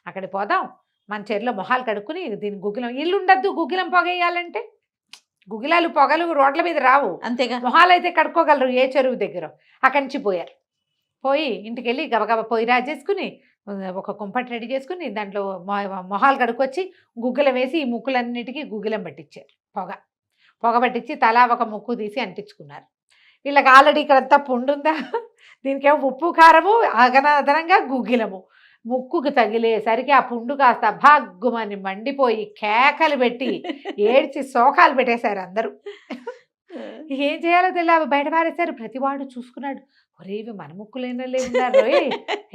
అక్కడికి పోదాం, మన చెరులో మొహాలు కడుక్కుని దీని గుగ్గిలం, ఇల్లు ఉండద్దు గుగ్గిలం పొగేయాలంటే, గుగ్గిలాలు పొగలు రోడ్ల మీద రావు, అంతేగా మొహాలు అయితే కడుక్కోగలరు ఏ చెరువు దగ్గర. అక్కడి నుంచి పోయి ఇంటికి వెళ్ళి గబగబా పొయ్యి రాజేసుకుని ఒక కుంపటి రెడీ చేసుకుని దాంట్లో మొహాలు కడుక్కొచ్చి గుగ్గిలం వేసి ఈ ముక్కులన్నిటికీ గుగ్గిలం పట్టించారు. పొగ పట్టించి తలా ఒక ముక్కు తీసి అంటించుకున్నారు. వీళ్ళకి ఆల్రెడీ ఇక్కడంతా పుండుందా, దీనికేమో ఉప్పు కారము, అదనంగా గుగ్గిలము. ముక్కుకు తగిలేసరికి ఆ పుండు కాస్త భాగ్గుమని మండిపోయి కేకలు పెట్టి ఏడ్చి శోకాలు పెట్టేశారు అందరూ. ఏం చేయాలో తెలియదు, బయట పారేశారు. ప్రతివాడు చూసుకున్నాడు, ఒరే ఇవి మన ముక్కులేనలే ఉన్నారు,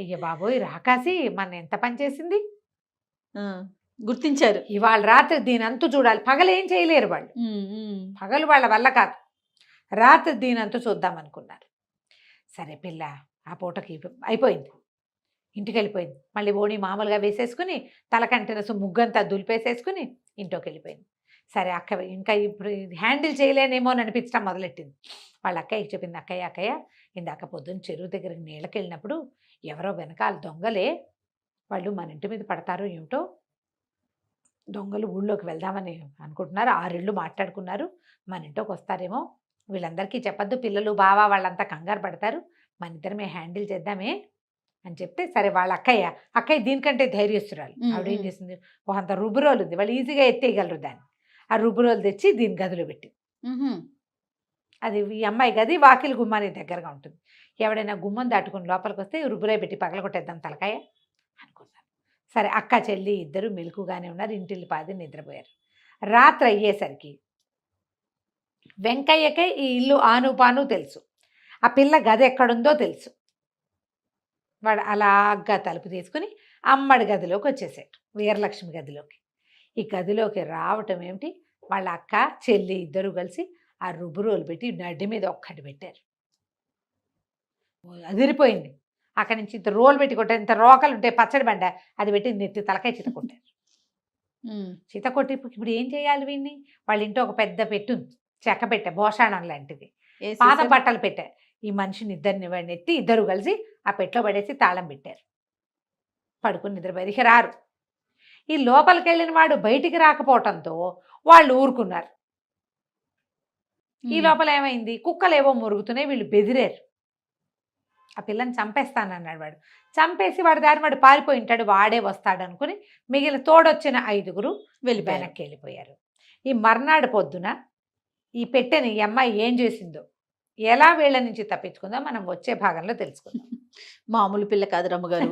అయ్య బాబోయ్ రాకాసి మన ఎంత పనిచేసింది గుర్తించారు. ఇవాళ రాత్రి దీనంతు చూడాలి. పగలు ఏం చేయలేరు వాళ్ళు, పగలు వాళ్ళ వల్ల కాదు, రాత్రి దీనంతు చూద్దామనుకున్నారు. సరే పిల్ల ఆ పూటకి అయిపోయింది, ఇంటికి వెళ్ళిపోయింది. మళ్ళీ ఓణి మామూలుగా వేసేసుకుని తలకంటిన ముగ్గంతా దులిపేసేసుకుని ఇంట్లోకి వెళ్ళిపోయింది. సరే అక్క ఇంకా ఇప్పుడు హ్యాండిల్ చేయలేనేమో అని అనిపించడం మొదలెట్టింది. వాళ్ళ అక్కయ్యకి చెప్పింది, అక్కయ్య ఇందాక పొద్దున్న చెరువు దగ్గరికి నీళ్ళకి వెళ్ళినప్పుడు ఎవరో వెనకాల దొంగలే, వాళ్ళు మన ఇంటి మీద పడతారో ఏమిటో, దొంగలు ఊళ్ళోకి వెళ్దామని అనుకుంటున్నారు. 6 ఇళ్ళు మాట్లాడుకున్నారు. మన ఇంట్లోకి వస్తారేమో, వీళ్ళందరికీ చెప్పొద్దు, పిల్లలు బావ వాళ్ళంతా కంగారు పడతారు, మన ఇద్దరమే హ్యాండిల్ చేద్దామే అని చెప్తే, సరే వాళ్ళ అక్కయ్య దీనికంటే ధైర్యస్తురాలు. ఆవిడ ఏం చేసింది, అంత రుబ్బురోలు ఉంది, వాళ్ళు ఈజీగా ఎత్తేయగలరు దాన్ని. ఆ రుబ్బురోలు తెచ్చి దీని గదిలో పెట్టి, అది ఈ అమ్మాయి గది వాకిలి గుమ్మానికి దగ్గరగా ఉంటుంది. ఎవడైనా గుమ్మం దాటుకుని లోపలికి వస్తే రుబ్బురాయి పెట్టి పగలగొట్టేద్దాం తలకాయ అనుకున్నారు. సరే అక్క చెల్లి ఇద్దరు మెలకుగానే ఉన్నారు, ఇంటిల్లి పాది నిద్రపోయారు. రాత్రి అయ్యేసరికి వెంకయ్యకే ఈ ఇల్లు ఆనుపాను తెలుసు, ఆ పిల్ల గది ఎక్కడుందో తెలుసు. వాడు అలాగా తలుపు తీసుకుని అమ్మడి గదిలోకి వచ్చేసాడు, వీరలక్ష్మి గదిలోకి. ఈ గదిలోకి రావటం ఏమిటి, వాళ్ళ అక్క చెల్లి ఇద్దరు కలిసి ఆ రుబ్బురోలు పెట్టి నడ్డి మీద ఒక్కటి పెట్టారు. అదిరిపోయింది. అక్కడి నుంచి ఇంత రోలు పెట్టి కొట్టారు, ఇంత రోకలు ఉంటాయి పచ్చడి బండ, అది పెట్టి నెత్తి తలకాయ చిత కొట్టారు. చిత కొట్టి ఇప్పుడు ఏం చేయాలి వీడిని, వాళ్ళ ఇంట్లో ఒక పెద్ద పెట్టు చెక్క పెట్టే భోషాణం లాంటిది, పాత బట్టలు పెట్టారు. ఈ మనిషిని ఇద్దరిని వాడిని ఎత్తి ఇద్దరు కలిసి ఆ పెట్లో పడేసి తాళం పెట్టారు. పడుకుని నిద్రపోయి ఇక రారు. ఈ లోపలికి వెళ్ళిన వాడు బయటికి రాకపోవటంతో వాళ్ళు ఊరుకున్నారు. ఈ లోపల ఏమైంది, కుక్కలేవో మురుగుతున్నాయి, వీళ్ళు బెదిరారు. ఆ పిల్లని చంపేస్తానన్నాడు వాడు. చంపేసి వాడి దారి వాడు పారిపోయి ఉంటాడు, వాడే వస్తాడు అనుకుని మిగిలిన తోడొచ్చిన 5 వెనక్కి వెళ్ళిపోయారు. ఈ మర్నాడు పొద్దున ఈ పెట్టెని ఈ అమ్మాయి ఏం చేసిందో, ఎలా వీళ్ళ నుంచి తప్పించుకుందో మనం వచ్చే భాగంలో తెలుసుకుందాం. మామూలు పిల్ల కాదు రమ్మగారు.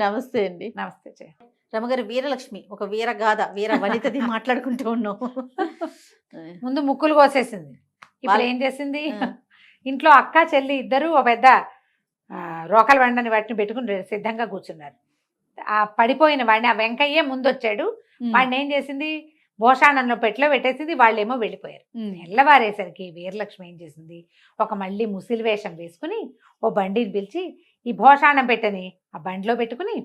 నమస్తే అండి. నమస్తే రమ్మగారు. వీరలక్ష్మి ఒక వీరగాథ, వీర వనితది మాట్లాడుకుంటూ ఉన్నాం. ముందు ముక్కులు కోసేసింది, ఇప్పుడు ఏం చేసింది, ఇంట్లో అక్క చెల్లి ఇద్దరు ఒక పెద్ద రోకల వండని వాటిని పెట్టుకుని సిద్ధంగా కూర్చున్నారు. ఆ పడిపోయిన వాడిని ఆ వెంకయ్యే ముందొచ్చాడు. వాడిని ఏం చేసింది, భోషాణంలో పెట్లో పెట్టేసింది, వాళ్ళేమో వెళ్ళిపోయారు. తెల్లవారేసరికి వీరలక్ష్మి ఏం చేసింది, ఒక మళ్ళీ ముసిలి వేషం వేసుకుని ఓ బండిని పిలిచి ఈ భోషాణం పెట్టని ఆ బండిలో పెట్టుకుని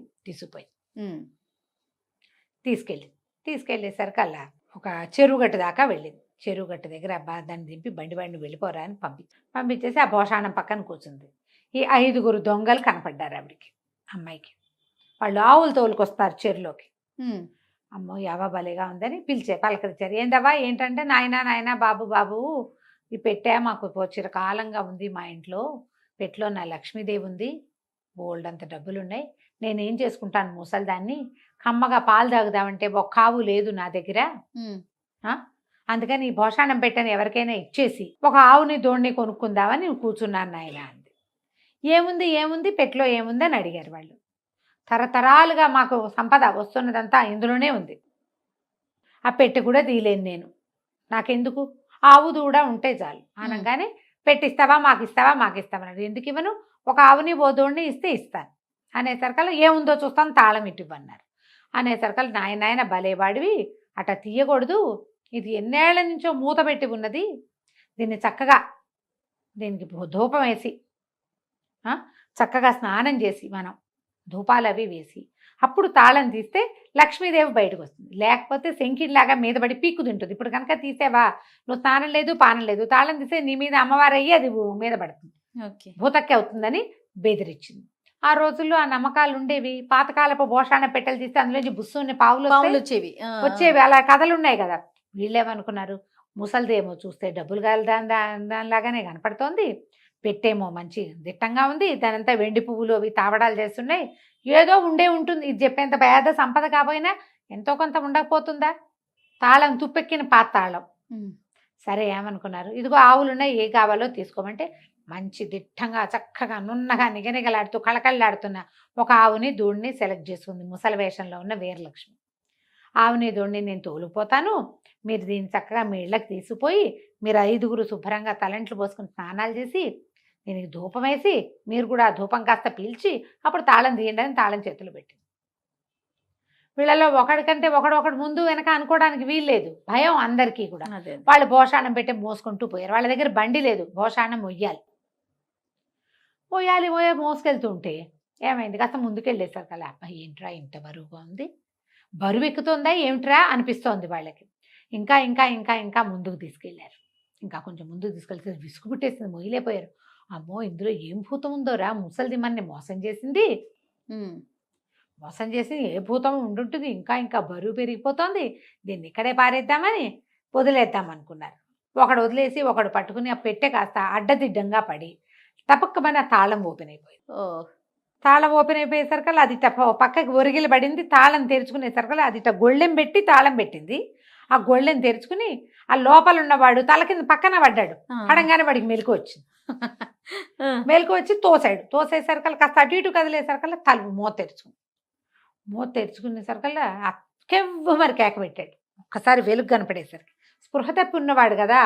తీసుకెళ్ళేసరికల్లా ఒక చెరువుగట్టు దాకా వెళ్ళింది. చెరువుగట్టు దగ్గర దాన్ని దింపి బండిని వెళ్ళిపోరా అని పంపించేసి ఆ భోషాణం పక్కన కూర్చుంది. ఈ 5 దొంగలు కనపడ్డారు ఆవిడికి, అమ్మాయికి. వాళ్ళు ఆవులు తోలుకొస్తారు చెరువులోకి. అమ్మో యావా భలేగా ఉందని పలకరించారు. ఏందవ్వా ఏంటంటే, నాయన బాబు ఈ పెట్టా మాకు చిరకాలంగా ఉంది మా ఇంట్లో, పెట్లో నా లక్ష్మీదేవి ఉంది, బోల్డ్ అంత డబ్బులున్నాయి, నేనేం చేసుకుంటాను ముసలిదాన్ని, కమ్మగా పాలు తాగుదామంటే ఒక్క ఆవు లేదు నా దగ్గర, అందుకని ఈ భోషాణం పెట్టని ఎవరికైనా ఇచ్చేసి ఒక ఆవుని దోణ్ణి కొనుక్కుందామని కూర్చున్నాను నాయన అంది. ఏముంది పెట్లో ఏముంది అని అడిగారు వాళ్ళు. తరతరాలుగా మాకు సంపద వస్తున్నదంతా ఇందులోనే ఉంది, ఆ పెట్టి కూడా తీయలేను నేను, నాకెందుకు, ఆవు దూడ ఉంటే చాలు అనగానే పెట్టిస్తావా మాకు ఇస్తామన్నాడు. ఎందుకు ఇవ్వను, ఒక ఆవుని ఓ దూడని ఇస్తే ఇస్తాను అనేసరికల్లా ఏముందో చూస్తాను తాళం ఇవ్వన్నారు. అనేసరికల్లా నాయన భలేవాడివి, అట తీయకూడదు, ఇది ఎన్నేళ్ల నుంచో మూత పెట్టి ఉన్నది, దీన్ని చక్కగా దీనికి ధూపం వేసి చక్కగా స్నానం చేసి మనం ధూపాలు అవి వేసి అప్పుడు తాళం తీస్తే లక్ష్మీదేవి బయటకు వస్తుంది, లేకపోతే శంకిలాగా మీద పడి పీక్కు తింటుంది. ఇప్పుడు కనుక తీసేవా, నువ్వు స్నానం లేదు పానం లేదు, తాళం తీసే నీ మీద అమ్మవారు అయ్యి అది మీద పడుతుంది, భూతక్కి అవుతుందని బెదిరించింది. ఆ రోజుల్లో ఆ నమ్మకాలు ఉండేవి. పాతకాలపు భోషాణ పెట్టెలు తీస్తే అందులోంచి బుస్సుని పావులు వచ్చేవి, అలా కథలు ఉన్నాయి కదా. వీళ్ళేమనుకున్నారు, ముసలిదేమో చూస్తే డబ్బులు కాదు దానిలాగానే కనపడుతోంది, పెట్టేమో మంచి దిట్టంగా ఉంది, దానంతా వెండి పువ్వులు అవి తావడాలు చేస్తున్నాయి, ఏదో ఉంటుంది, ఇది చెప్పేంత పేద సంపద కాకపోయినా ఎంతో కొంత ఉండకపోతుందా, తాళం తుప్పెక్కిన పాత తాళం. సరే ఏమనుకున్నారు, ఇదిగో ఆవులున్నాయి, ఏ కావాలో తీసుకోమంటే మంచి దిట్టంగా చక్కగా నున్నగా నిగనిగలాడుతూ కళకళలాడుతున్న ఒక ఆవుని దూడిని సెలెక్ట్ చేసుకుంది ముసలి వేషంలో ఉన్న వీరలక్ష్మి. ఆవుని దూడిని నేను తోలిపోతాను, మీరు దీన్ని చక్కగా మీ ఇళ్ళకి తీసుకుపోయి మీరు 5 శుభ్రంగా తలంట్లు పోసుకుని స్నానాలు చేసి దీనికి ధూపం వేసి మీరు కూడా ఆ ధూపం కాస్త పీల్చి అప్పుడు తాళం తీయండి అని తాళం చేతులు పెట్టింది. వీళ్ళలో ఒకడికంటే ఒకడు ముందు వెనక అనుకోవడానికి వీల్లేదు, భయం అందరికీ కూడా. వాళ్ళు భోషాణం పెట్టి మోసుకుంటూ పోయారు. వాళ్ళ దగ్గర బండి లేదు, భోషాణం మొయ్యాలి మోసుకెళ్తుంటే ఏమైంది, కాస్త ముందుకెళ్ళేసారు కదా, అబ్బాయి ఏంట్రా ఇంత బరువుగా ఉంది, బరువు ఎక్కుతుందా ఏమిట్రా అనిపిస్తోంది వాళ్ళకి. ఇంకా ఇంకా ఇంకా ఇంకా ముందుకు తీసుకెళ్లారు. ఇంకా కొంచెం ముందుకు తీసుకెళ్తే విసుగు పుట్టేసింది, మొయ్యలేపోయారు. అమ్మో ఇందులో ఏం భూతం ఉందోరా, ముసలిది మనని మోసం చేసింది, మోసం చేసి ఏ భూతం ఉండుంటుంది, ఇంకా ఇంకా బరువు పెరిగిపోతుంది, దీన్ని ఇక్కడే పారేద్దామని వదిలేద్దాం అనుకున్నారు. ఒకడు వదిలేసి ఒకడు పట్టుకుని ఆ పెట్టె కాస్త అడ్డదిడ్డంగా పడి టపక్కమని ఆ తాళం ఓపెన్ అయిపోయింది. ఓ తాళం ఓపెన్ అయిపోయేసరికల్లా అది పక్కకి ఒరిగిలి పడింది. తాళం తెరుచుకునేసరికల్లా అది గొళ్ళెం పెట్టి తాళం పెట్టింది. ఆ గొళ్ళెం తెరుచుకుని ఆ లోపల ఉన్నవాడు తల కింద పక్కన పడ్డాడు. పడంగానే వాడికి మెలకు వచ్చింది. మెలకు వచ్చి తోసేసరికల్లా కాస్త అటు ఇటు కదిలేసరికల్లా తలుపు మూత తెరుచుకునేసరికల్లా కెవ్వు మరి కేక పెట్టాడు. ఒక్కసారి వెలుగు కనపడేసరికి స్పృహ తప్పి ఉన్నవాడు కదా,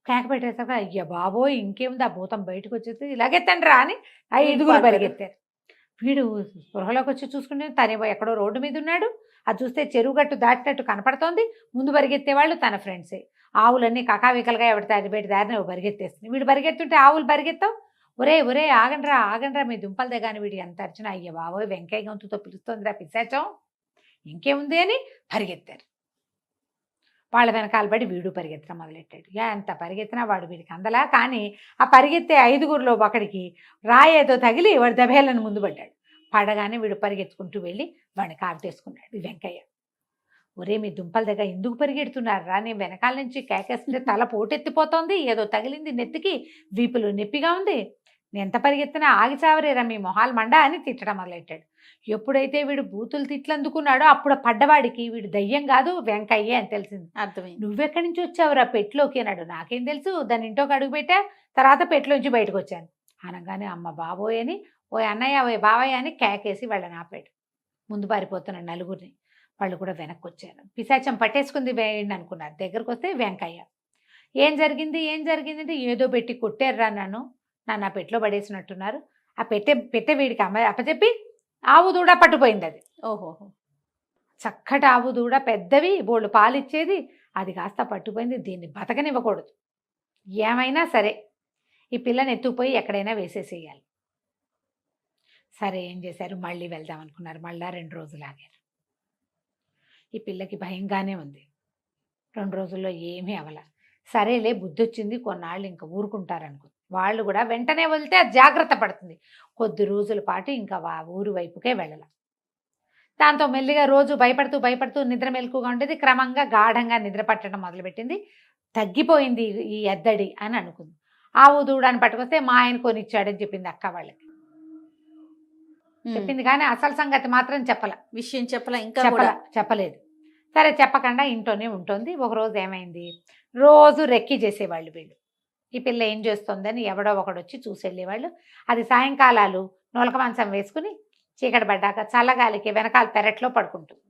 కేక పెట్టేసరికి అయ్య బాబోయ్ ఇంకేముంది, ఆ భూతం బయటకు వచ్చేసి ఇలాగెత్తండి రా అని 5 పరిగెత్తారు. వీడు స్పృహలోకి వచ్చి చూసుకుంటే తనేమో ఎక్కడో రోడ్డు మీద ఉన్నాడు. అది చూస్తే చెరువు గట్టు దాటినట్టు కనపడుతోంది. ముందు పరిగెత్తేవాళ్ళు తన ఫ్రెండ్సే. ఆవులన్నీ కకావికలుగా ఎవరి బయట దారిని పరిగెత్తేస్తుంది. వీడు పరిగెత్తుంటే ఆవులు పరిగెత్తావు, ఒరే ఆగండ్రా మీ దుంపల దగ్గర. వీడు ఎంత అర్చన, అయ్య బాబోయ్ వెంకయ్య గొంతుతో పిలుస్తోందిరా పిశాచం, ఇంకేముంది అని పరిగెత్తారు. వాళ్ళ వెనకాల పడి వీడు పరిగెత్తడం మొదలెట్టాడు. ఎంత పరిగెత్తినా వాడు వీడికి అందలా. కానీ ఆ పరిగెత్తే 5గురిలో ఒకడికి రాయేదో తగిలి వాడు దభేలను ముందు పడ్డాడు. పడగానే వీడు పరిగెత్తుకుంటూ వెళ్ళి వాడిని కావిటేసుకున్నాడు. వెంకయ్య, ఒరే మీ దుంపల దగ్గర ఎందుకు పరిగెడుతున్నారా, నేను వెనకాల నుంచి కేకేస్తుంటే తల పోటెత్తిపోతోంది, ఏదో తగిలింది నెత్తికి, వీపులు నొప్పిగా ఉంది, నేను ఎంత పరిగెత్తినా ఆగి చావరేరా మీ మొహాలు మండా అని తిట్టడం మొదలెట్టాడు. ఎప్పుడైతే వీడు బూతులు తిట్లు అందుకున్నాడో అప్పుడు పడ్డవాడికి వీడు దయ్యం కాదు వెంకయ్య అని తెలిసింది. అర్థమైంది. నువ్వెక్కడి నుంచి వచ్చావురా పెట్టిలోకి అన్నాడు. నాకేం తెలుసు, దాని ఇంట్లోకి అడుగు పెట్టా, తర్వాత పెట్టిలోంచి బయటకు వచ్చాను అనగానే అమ్మ బాబోయ్ అని, ఓ అన్నయ్య ఓ బావయ్య అని కేకేసి వాళ్ళని ఆపాడు. ముందు పారిపోతున్న నలుగురిని. వాళ్ళు కూడా వెనక్కి వచ్చారు. పిశాచం పట్టేసుకుంది వేయండి అనుకున్నారు. దగ్గరకు వస్తే వెంకయ్య, ఏం జరిగింది అంటే ఏదో పెట్టి కొట్టారురా నన్ను ఆ పెట్టిలో పడేసినట్టున్నారు. ఆ పెట్టె వీడికి అప్పచెప్పి ఆవు దూడ పట్టుపోయింది. అది ఓహోహో చక్కటి ఆవు దూడ, పెద్దవి, బోళ్ళు పాలిచ్చేది, అది కాస్త పట్టుపోయింది. దీన్ని బతకనివ్వకూడదు, ఏమైనా సరే ఈ పిల్లని ఎత్తుకుపోయి ఎక్కడైనా వేసేసేయాలి. సరే ఏం చేశారు, మళ్ళీ వెళ్దాం అనుకున్నారు. మళ్ళా 2 రోజులు ఆగారు. ఈ పిల్లకి భయంగానే ఉంది. 2 రోజుల్లో ఏమీ అవల. సరేలే బుద్ధి వచ్చింది, కొన్నాళ్ళు ఇంకా ఊరుకుంటారనుకుంది. వాళ్ళు కూడా వెంటనే వదిలితే అది జాగ్రత్త పడుతుంది. కొద్ది రోజుల పాటు ఇంకా ఊరు వైపుకే వెళ్ళాల. దాంతో మెల్లిగా రోజు భయపడుతూ నిద్ర మెలకుగా ఉండేది. క్రమంగా గాఢంగా నిద్ర పట్టడం మొదలుపెట్టింది. తగ్గిపోయింది ఈ ఎద్దడి అని అనుకుంది. ఆవు దూడని పట్టుకొస్తే మా ఆయన కొనిచ్చాడని చెప్పింది అక్క వాళ్ళకి. చెప్పింది కానీ అసలు సంగతి మాత్రం విషయం చెప్పలేదు. సరే చెప్పకుండా ఇంట్లోనే ఉంటుంది. ఒకరోజు ఏమైంది, రోజు రెక్కి చేసేవాళ్ళు వీళ్ళు. ఈ పిల్ల ఏం చేస్తుందని ఎవడో ఒకడు వచ్చి చూసి వెళ్ళేవాళ్ళు. అది సాయంకాలాలు నొలక మంచం వేసుకుని చీకటి పడ్డాక చల్లగాలికి వెనకాల పెరట్లో పడుకుంటుంది.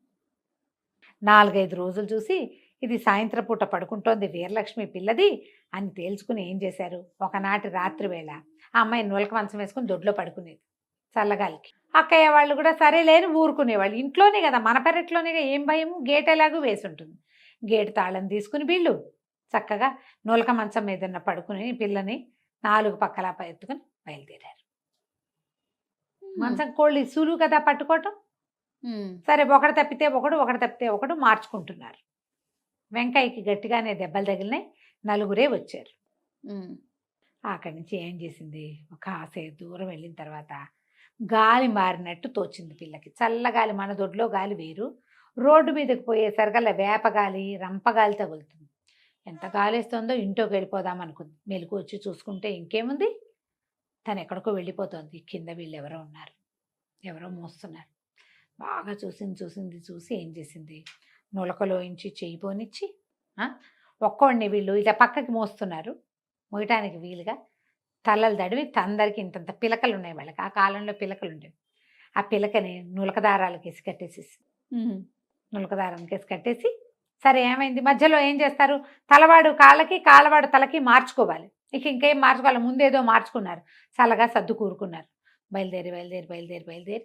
4-5 రోజులు చూసి ఇది సాయంత్రం పూట పడుకుంటోంది వీరలక్ష్మి పిల్లది అని తేల్చుకుని ఏం చేశారు, ఒకనాటి రాత్రి వేళ ఆ అమ్మాయి నొలక మంచం వేసుకుని దొడ్లో పడుకునేది చల్లగాలికి. అక్కయ్య వాళ్ళు కూడా సరే లేని ఊరుకునేవాళ్ళు. ఇంట్లోనే కదా, మన పెరట్లోనే, ఏం భయము, గేట్ ఎలాగూ వేసి ఉంటుంది. గేటు తాళం తీసుకుని వీళ్ళు చక్కగా నూలక మంచం మీద పడుకుని పిల్లని 4 పక్కలా ఎత్తుకుని బయలుదేరారు. మంచం కోళ్ళు సులువు కదా పట్టుకోవటం. సరే ఒకటి తప్పితే ఒకడు మార్చుకుంటున్నారు. వెంకయ్యకి గట్టిగానే దెబ్బలు తగిలినాయి. 4 వచ్చారు. అక్కడి నుంచి ఏం చేసింది, కాసేపు దూరం వెళ్ళిన తర్వాత గాలి మారినట్టు తోచింది పిల్లకి. చల్లగాలి, మన దొడ్లో గాలి వేరు, రోడ్డు మీదకి పోయేసరికల్లా వేపగాలి, రంపగాలి తగులుతుంది. ఎంత గాలి వేస్తుందో ఇంట్లోకి వెళ్ళిపోదాం అనుకుంది. మెలకు వచ్చి చూసుకుంటే ఇంకేముంది, తను ఎక్కడికో వెళ్ళిపోతుంది. కింద వీళ్ళు ఎవరో మోస్తున్నారు. బాగా చూసి ఏం చేసింది, నులకలోంచి చెయ్యి పోనిచ్చి ఒక్కోడిని వీళ్ళు ఇలా పక్కకి మోస్తున్నారు, మోయటానికి వీలుగా తలలు తడివి అందరికి ఇంతంత పిలకలు ఉన్నాయి వాళ్ళకి. ఆ కాలంలో పిలకలు ఉండేవి. ఆ పిలకని నులకదారాలకి వేసి కట్టేసేసి నులకదారానికి వేసి కట్టేసి సరే ఏమైంది, మధ్యలో ఏం చేస్తారు, తలవాడు కాళ్ళకి కాళ్ళవాడు తలకి మార్చుకోవాలి. ఇంకేం మార్చుకోవాలి, ముందేదో మార్చుకున్నారు. చల్లగా సర్దు కూరుకున్నారు. బయలుదేరి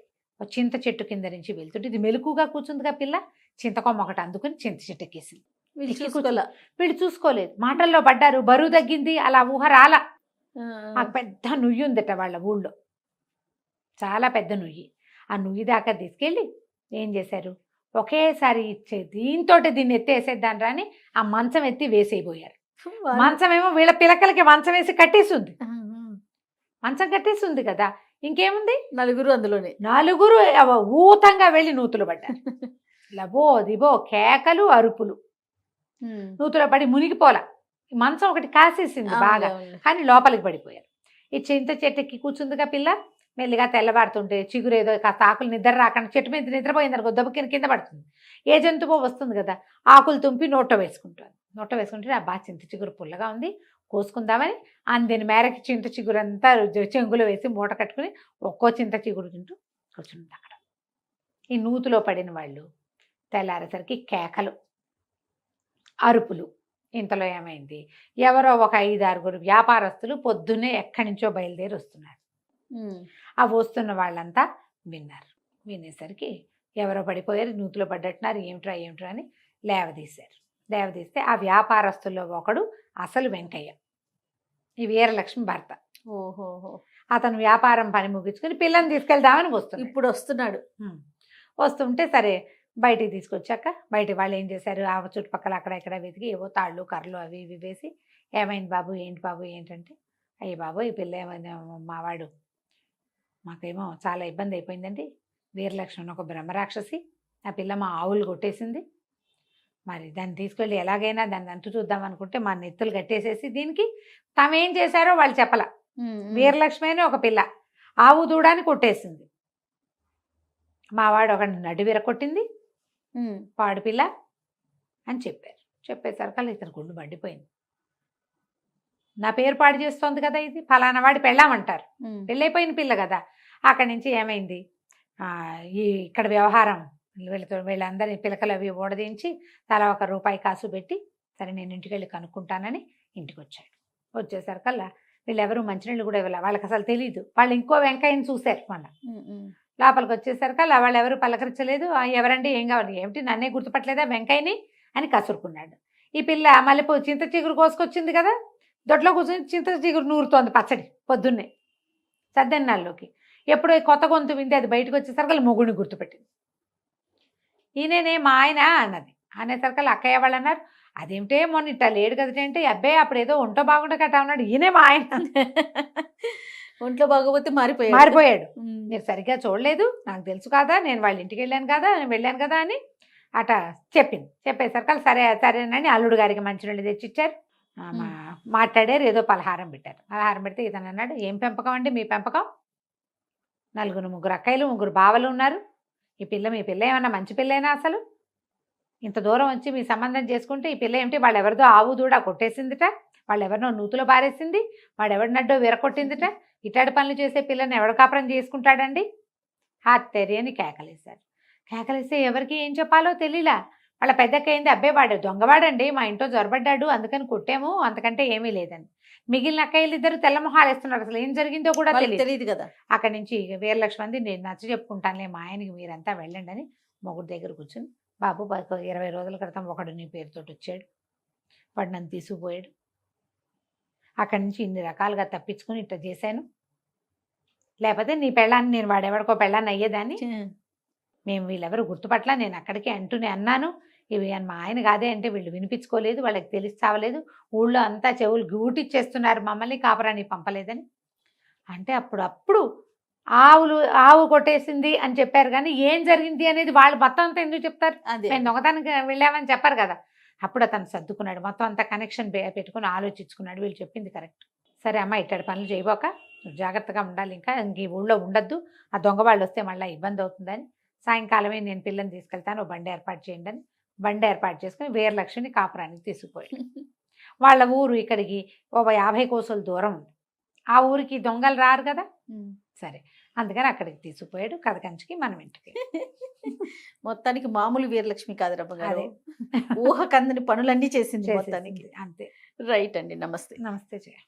చింత చెట్టు కింద నుంచి వెళ్తుంటే ఇది మెలకుగా కూర్చుందిగా పిల్ల. చింతకొమ్మ ఒకటి అందుకుని చింత చెట్టు ఎక్కేసింది. వీళ్ళు చూసుకోలేదు, మాటల్లో పడ్డారు. బరువు తగ్గింది, అలా ఊహ రాల. ఆ పెద్ద నుయ్యి ఉందట వాళ్ళ ఊళ్ళో, చాలా పెద్ద నుయ్యి. ఆ నుయ్యి దాకా తీసుకెళ్ళి ఏం చేశారు, ఒకేసారి దీంతో దీన్ని ఎత్తేసేద్దాని రాని ఆ మంచం ఎత్తి వేసేయబోయారు. మంచం ఏమో వీళ్ళ పిలకలకి మంచం వేసి కట్టేసింది. మంచం కట్టేసింది కదా. ఇంకేముంది నలుగురు అందులోనే. నలుగురు ఊతంగా వెళ్ళి నూతులు పడ్డారు. లబో దిబో కేకలు అరుపులు. నూతులో పడి మునిగిపోలా. మంచం ఒకటి కాసేసింది బాగా, కానీ లోపలికి పడిపోయారు. ఈ చింత చెట్టుకి కూర్చుందిగా పిల్ల, మెల్లిగా తెల్లబారుతుంటే చిగురు ఏదో కాస్త ఆకులు నిద్ర రాకుండా చెట్టు మీద నిద్రపోయింది అనుకో దెబ్బకి కింద పడుతుంది. ఏ జంతువో వస్తుంది కదా, ఆకులు తుంపి నోట్లో వేసుకుంటుంది. నోట్లో వేసుకుంటే ఆ బాగా చింత చిగురు పుల్లగా ఉంది, కోసుకుందామని అందిన మేరకి చింత చిగురు అంతా చెంగులో వేసి మూట కట్టుకుని ఒక్కో చింత చిగురు తింటూ కూర్చుంది అక్కడ. ఈ నూతులో పడిన వాళ్ళు తెల్లారేసరికి కేకలు అరుపులు. ఇంతలో ఏమైంది, ఎవరో ఒక 5-6 వ్యాపారస్తులు పొద్దున్నే ఎక్కడి నుంచో బయలుదేరి వస్తున్నారు. ఆ వస్తున్న వాళ్ళంతా విన్నారు. వినేసరికి ఎవరో పడిపోయారు, నూతులో పడ్డట్టున్నారు, ఏమిట్రా ఏమిట్రా అని లేవదీశారు. లేవదీస్తే ఆ వ్యాపారస్తుల్లో ఒకడు అసలు వెంకయ్య, ఈ వీరలక్ష్మి భర్త. ఓహోహో. అతను వ్యాపారం పని ముగించుకుని పిల్లని తీసుకెళ్దామని వస్తున్నాడు. ఇప్పుడు వస్తున్నాడు. వస్తుంటే సరే బయటికి తీసుకొచ్చాక బయట వాళ్ళు ఏం చేశారు, ఆ చుట్టుపక్కల అక్కడ ఇక్కడ వెతికి ఏవో తాళ్ళు కర్రలు అవి ఇవి వేసి, ఏమైంది బాబు ఏంటి బాబు ఏంటంటే, అయ్యి బాబు ఈ పిల్ల ఏమైనా మావాడు మాకేమో చాలా ఇబ్బంది అయిపోయిందండి, వీరలక్ష్మి ఒక బ్రహ్మరాక్షసి, ఆ పిల్ల మా ఆవులు కొట్టేసింది, మరి దాన్ని తీసుకెళ్ళి ఎలాగైనా దాన్ని అంతు చూద్దాం అనుకుంటే మా నెత్తులు కట్టేసేసి దీనికి తామేం చేశారో వాళ్ళు చెప్పల. వీరలక్ష్మి అని ఒక పిల్ల ఆవు దూడాన్ని కొట్టేసింది, మావాడు ఒక నడు విరకొట్టింది, పాడు పిల్ల అని చెప్పారు. చెప్పేసరికి ఇతను గుండు మండిపోయింది. నా పేరు పాడు చేస్తోంది కదా, ఇది ఫలానా వాడి పెళ్ళామంటారు, పెళ్ళైపోయిన పిల్ల కదా. అక్కడి నుంచి ఏమైంది, ఇక్కడ వ్యవహారం వీళ్ళందరినీ పిలకలు అవి ఓడదించి తలా ₹1 కాసు పెట్టి, సరే నేను ఇంటికి వెళ్ళి కనుక్కుంటానని ఇంటికి వచ్చాడు. వచ్చేసరికల్లా వీళ్ళెవరూ మంచినీళ్ళు కూడా ఇవ్వాలి, వాళ్ళకి అసలు తెలియదు. వాళ్ళు ఇంకో వెంకయ్యని చూశారు. మన లోపలికి వచ్చేసరికల్లా వాళ్ళు ఎవరు పలకరించలేదు. ఎవరండి ఏం కావాలి, ఏమిటి నన్నే గుర్తుపట్టలేదా వెంకయ్యని అని కసురుకున్నాడు. ఈ పిల్ల మళ్ళీ చింత చిగురు కోసుకొచ్చింది కదా, దొడ్లో కూర్చొని చింత చిగురు నూరుతోంది పచ్చడి పొద్దున్నే సద్దెన్నాళ్ళలోకి. ఎప్పుడు కొత్త గొంతు వింది అది బయటకు వచ్చేసరికి మొగుడిని గుర్తుపెట్టింది. ఈయననే మా ఆయన అన్నది. అనేసరికి అక్కయ్య వాళ్ళు అన్నారు, అదేమిటే మొన్న ఇట్లా లేడు కదంటే, అబ్బాయి అప్పుడు ఏదో ఒంట్లో బాగుండే కట్టా ఉన్నాడు, ఈయనే మా ఆయన. ఒంట్లో బాగోపోతే మారిపోయాడు, మీరు సరిగ్గా చూడలేదు, నాకు తెలుసు కదా, నేను వాళ్ళ ఇంటికి వెళ్ళాను కదా అని అట చెప్పింది. చెప్పేసరికి సరేనని అల్లుడు గారికి మంచినీళ్ళు తెచ్చిచ్చారు. మాట్లాడారు, ఏదో పలహారం పెట్టారు. పలహారం పెడితే ఇతను అన్నాడు, ఏం పెంపకం అండి మీ పెంపకం, 4-3 అక్కయ్యలు 3 బావలు ఉన్నారు, మీ పిల్ల ఏమన్నా మంచి పిల్లైనా, అసలు ఇంత దూరం వచ్చి మీ సంబంధం చేసుకుంటే ఈ పిల్ల ఏమిటి, వాళ్ళు ఎవరిదో ఆవు దూడ కొట్టేసిందిట, వాళ్ళు ఎవరినో నూతులో పారేసింది, వాడు ఎవరినడ్డో విరకొట్టిందిట, ఇట్లాంటి పనులు చేసే పిల్లని ఎవడ కాపురం చేసుకుంటాడండి, హాత్తెరి అని కేకలేశారు. కేకలేస్తే ఎవరికి ఏం చెప్పాలో తెలియలా. వాళ్ళ పెద్దకైంది, అబ్బాయి వాడు దొంగవాడండి, మా ఇంట్లో జొరబడ్డాడు అందుకని కొట్టాము, అంతకంటే ఏమీ లేదని. మిగిలిన అక్కయ్యలు ఇద్దరు తెల్లమొహాలు వేస్తున్నారు, అసలు ఏం జరిగిందో కూడా తెలియదు కదా. అక్కడి నుంచి వీరలక్ష్మి అంది, నేను నచ్చ చెప్పుకుంటానులే మా ఆయనకి, మీరంతా వెళ్ళండి అని మొగుడు దగ్గర కూర్చుని, బాబు 20 రోజుల క్రితం ఒకడు నీ పేరుతోటి వచ్చాడు, వాడు నన్ను తీసుకుపోయాడు, అక్కడి నుంచి ఇన్ని రకాలుగా తప్పించుకుని ఇట్లా చేశాను, లేకపోతే నీ పెళ్ళాన్ని నేను వాడెవడికో పెళ్ళాన్ని అయ్యేదాన్ని, మేము వీళ్ళెవరు గుర్తుపట్ల, నేను అక్కడికి అంటూనే అన్నాను, ఇవి మా ఆయన కాదే అంటే వీళ్ళు వినిపించుకోలేదు, వాళ్ళకి తెలిసి చావలేదు, ఊళ్ళో అంతా చెవులు గూటిచ్చేస్తున్నారు, మమ్మల్ని కాపురాన్ని పంపలేదని అంటే అప్పుడు ఆవు కొట్టేసింది అని చెప్పారు, కానీ ఏం జరిగింది అనేది వాళ్ళు మొత్తం అంతా ఎందుకు చెప్తారు, మేము దొంగతనానికి వెళ్ళామని చెప్పారు కదా. అప్పుడు అతను సర్దుకున్నాడు, మొత్తం అంతా కనెక్షన్ పెట్టుకుని ఆలోచించుకున్నాడు, వీళ్ళు చెప్పింది కరెక్ట్, సరే అమ్మ ఇట్లాంటి పనులు చేయబోక జాగ్రత్తగా ఉండాలి, ఇంకా ఈ ఊళ్ళో ఉండద్దు, ఆ దొంగ వాళ్ళు వస్తే మళ్ళీ ఇబ్బంది అవుతుందని, సాయంకాలమే నేను పిల్లని తీసుకెళ్తాను, బండి ఏర్పాటు చేయండి అని బండి ఏర్పాటు చేసుకుని వీరలక్ష్మిని కాపురానికి తీసుకుపోయాడు. వాళ్ళ ఊరు ఇక్కడికి 50 కోసుల దూరం ఉంది, ఆ ఊరికి దొంగలు రారు కదా, సరే అందుకని అక్కడికి తీసుకుపోయాడు. కథ కంచికి మనం ఇంటికి. మొత్తానికి మామూలు వీరలక్ష్మి కాదు రమ్మ గారు, ఊహకందని పనులన్నీ చేసింది మొత్తానికి. అంతే. రైట్ అండి, నమస్తే. నమస్తే జయ.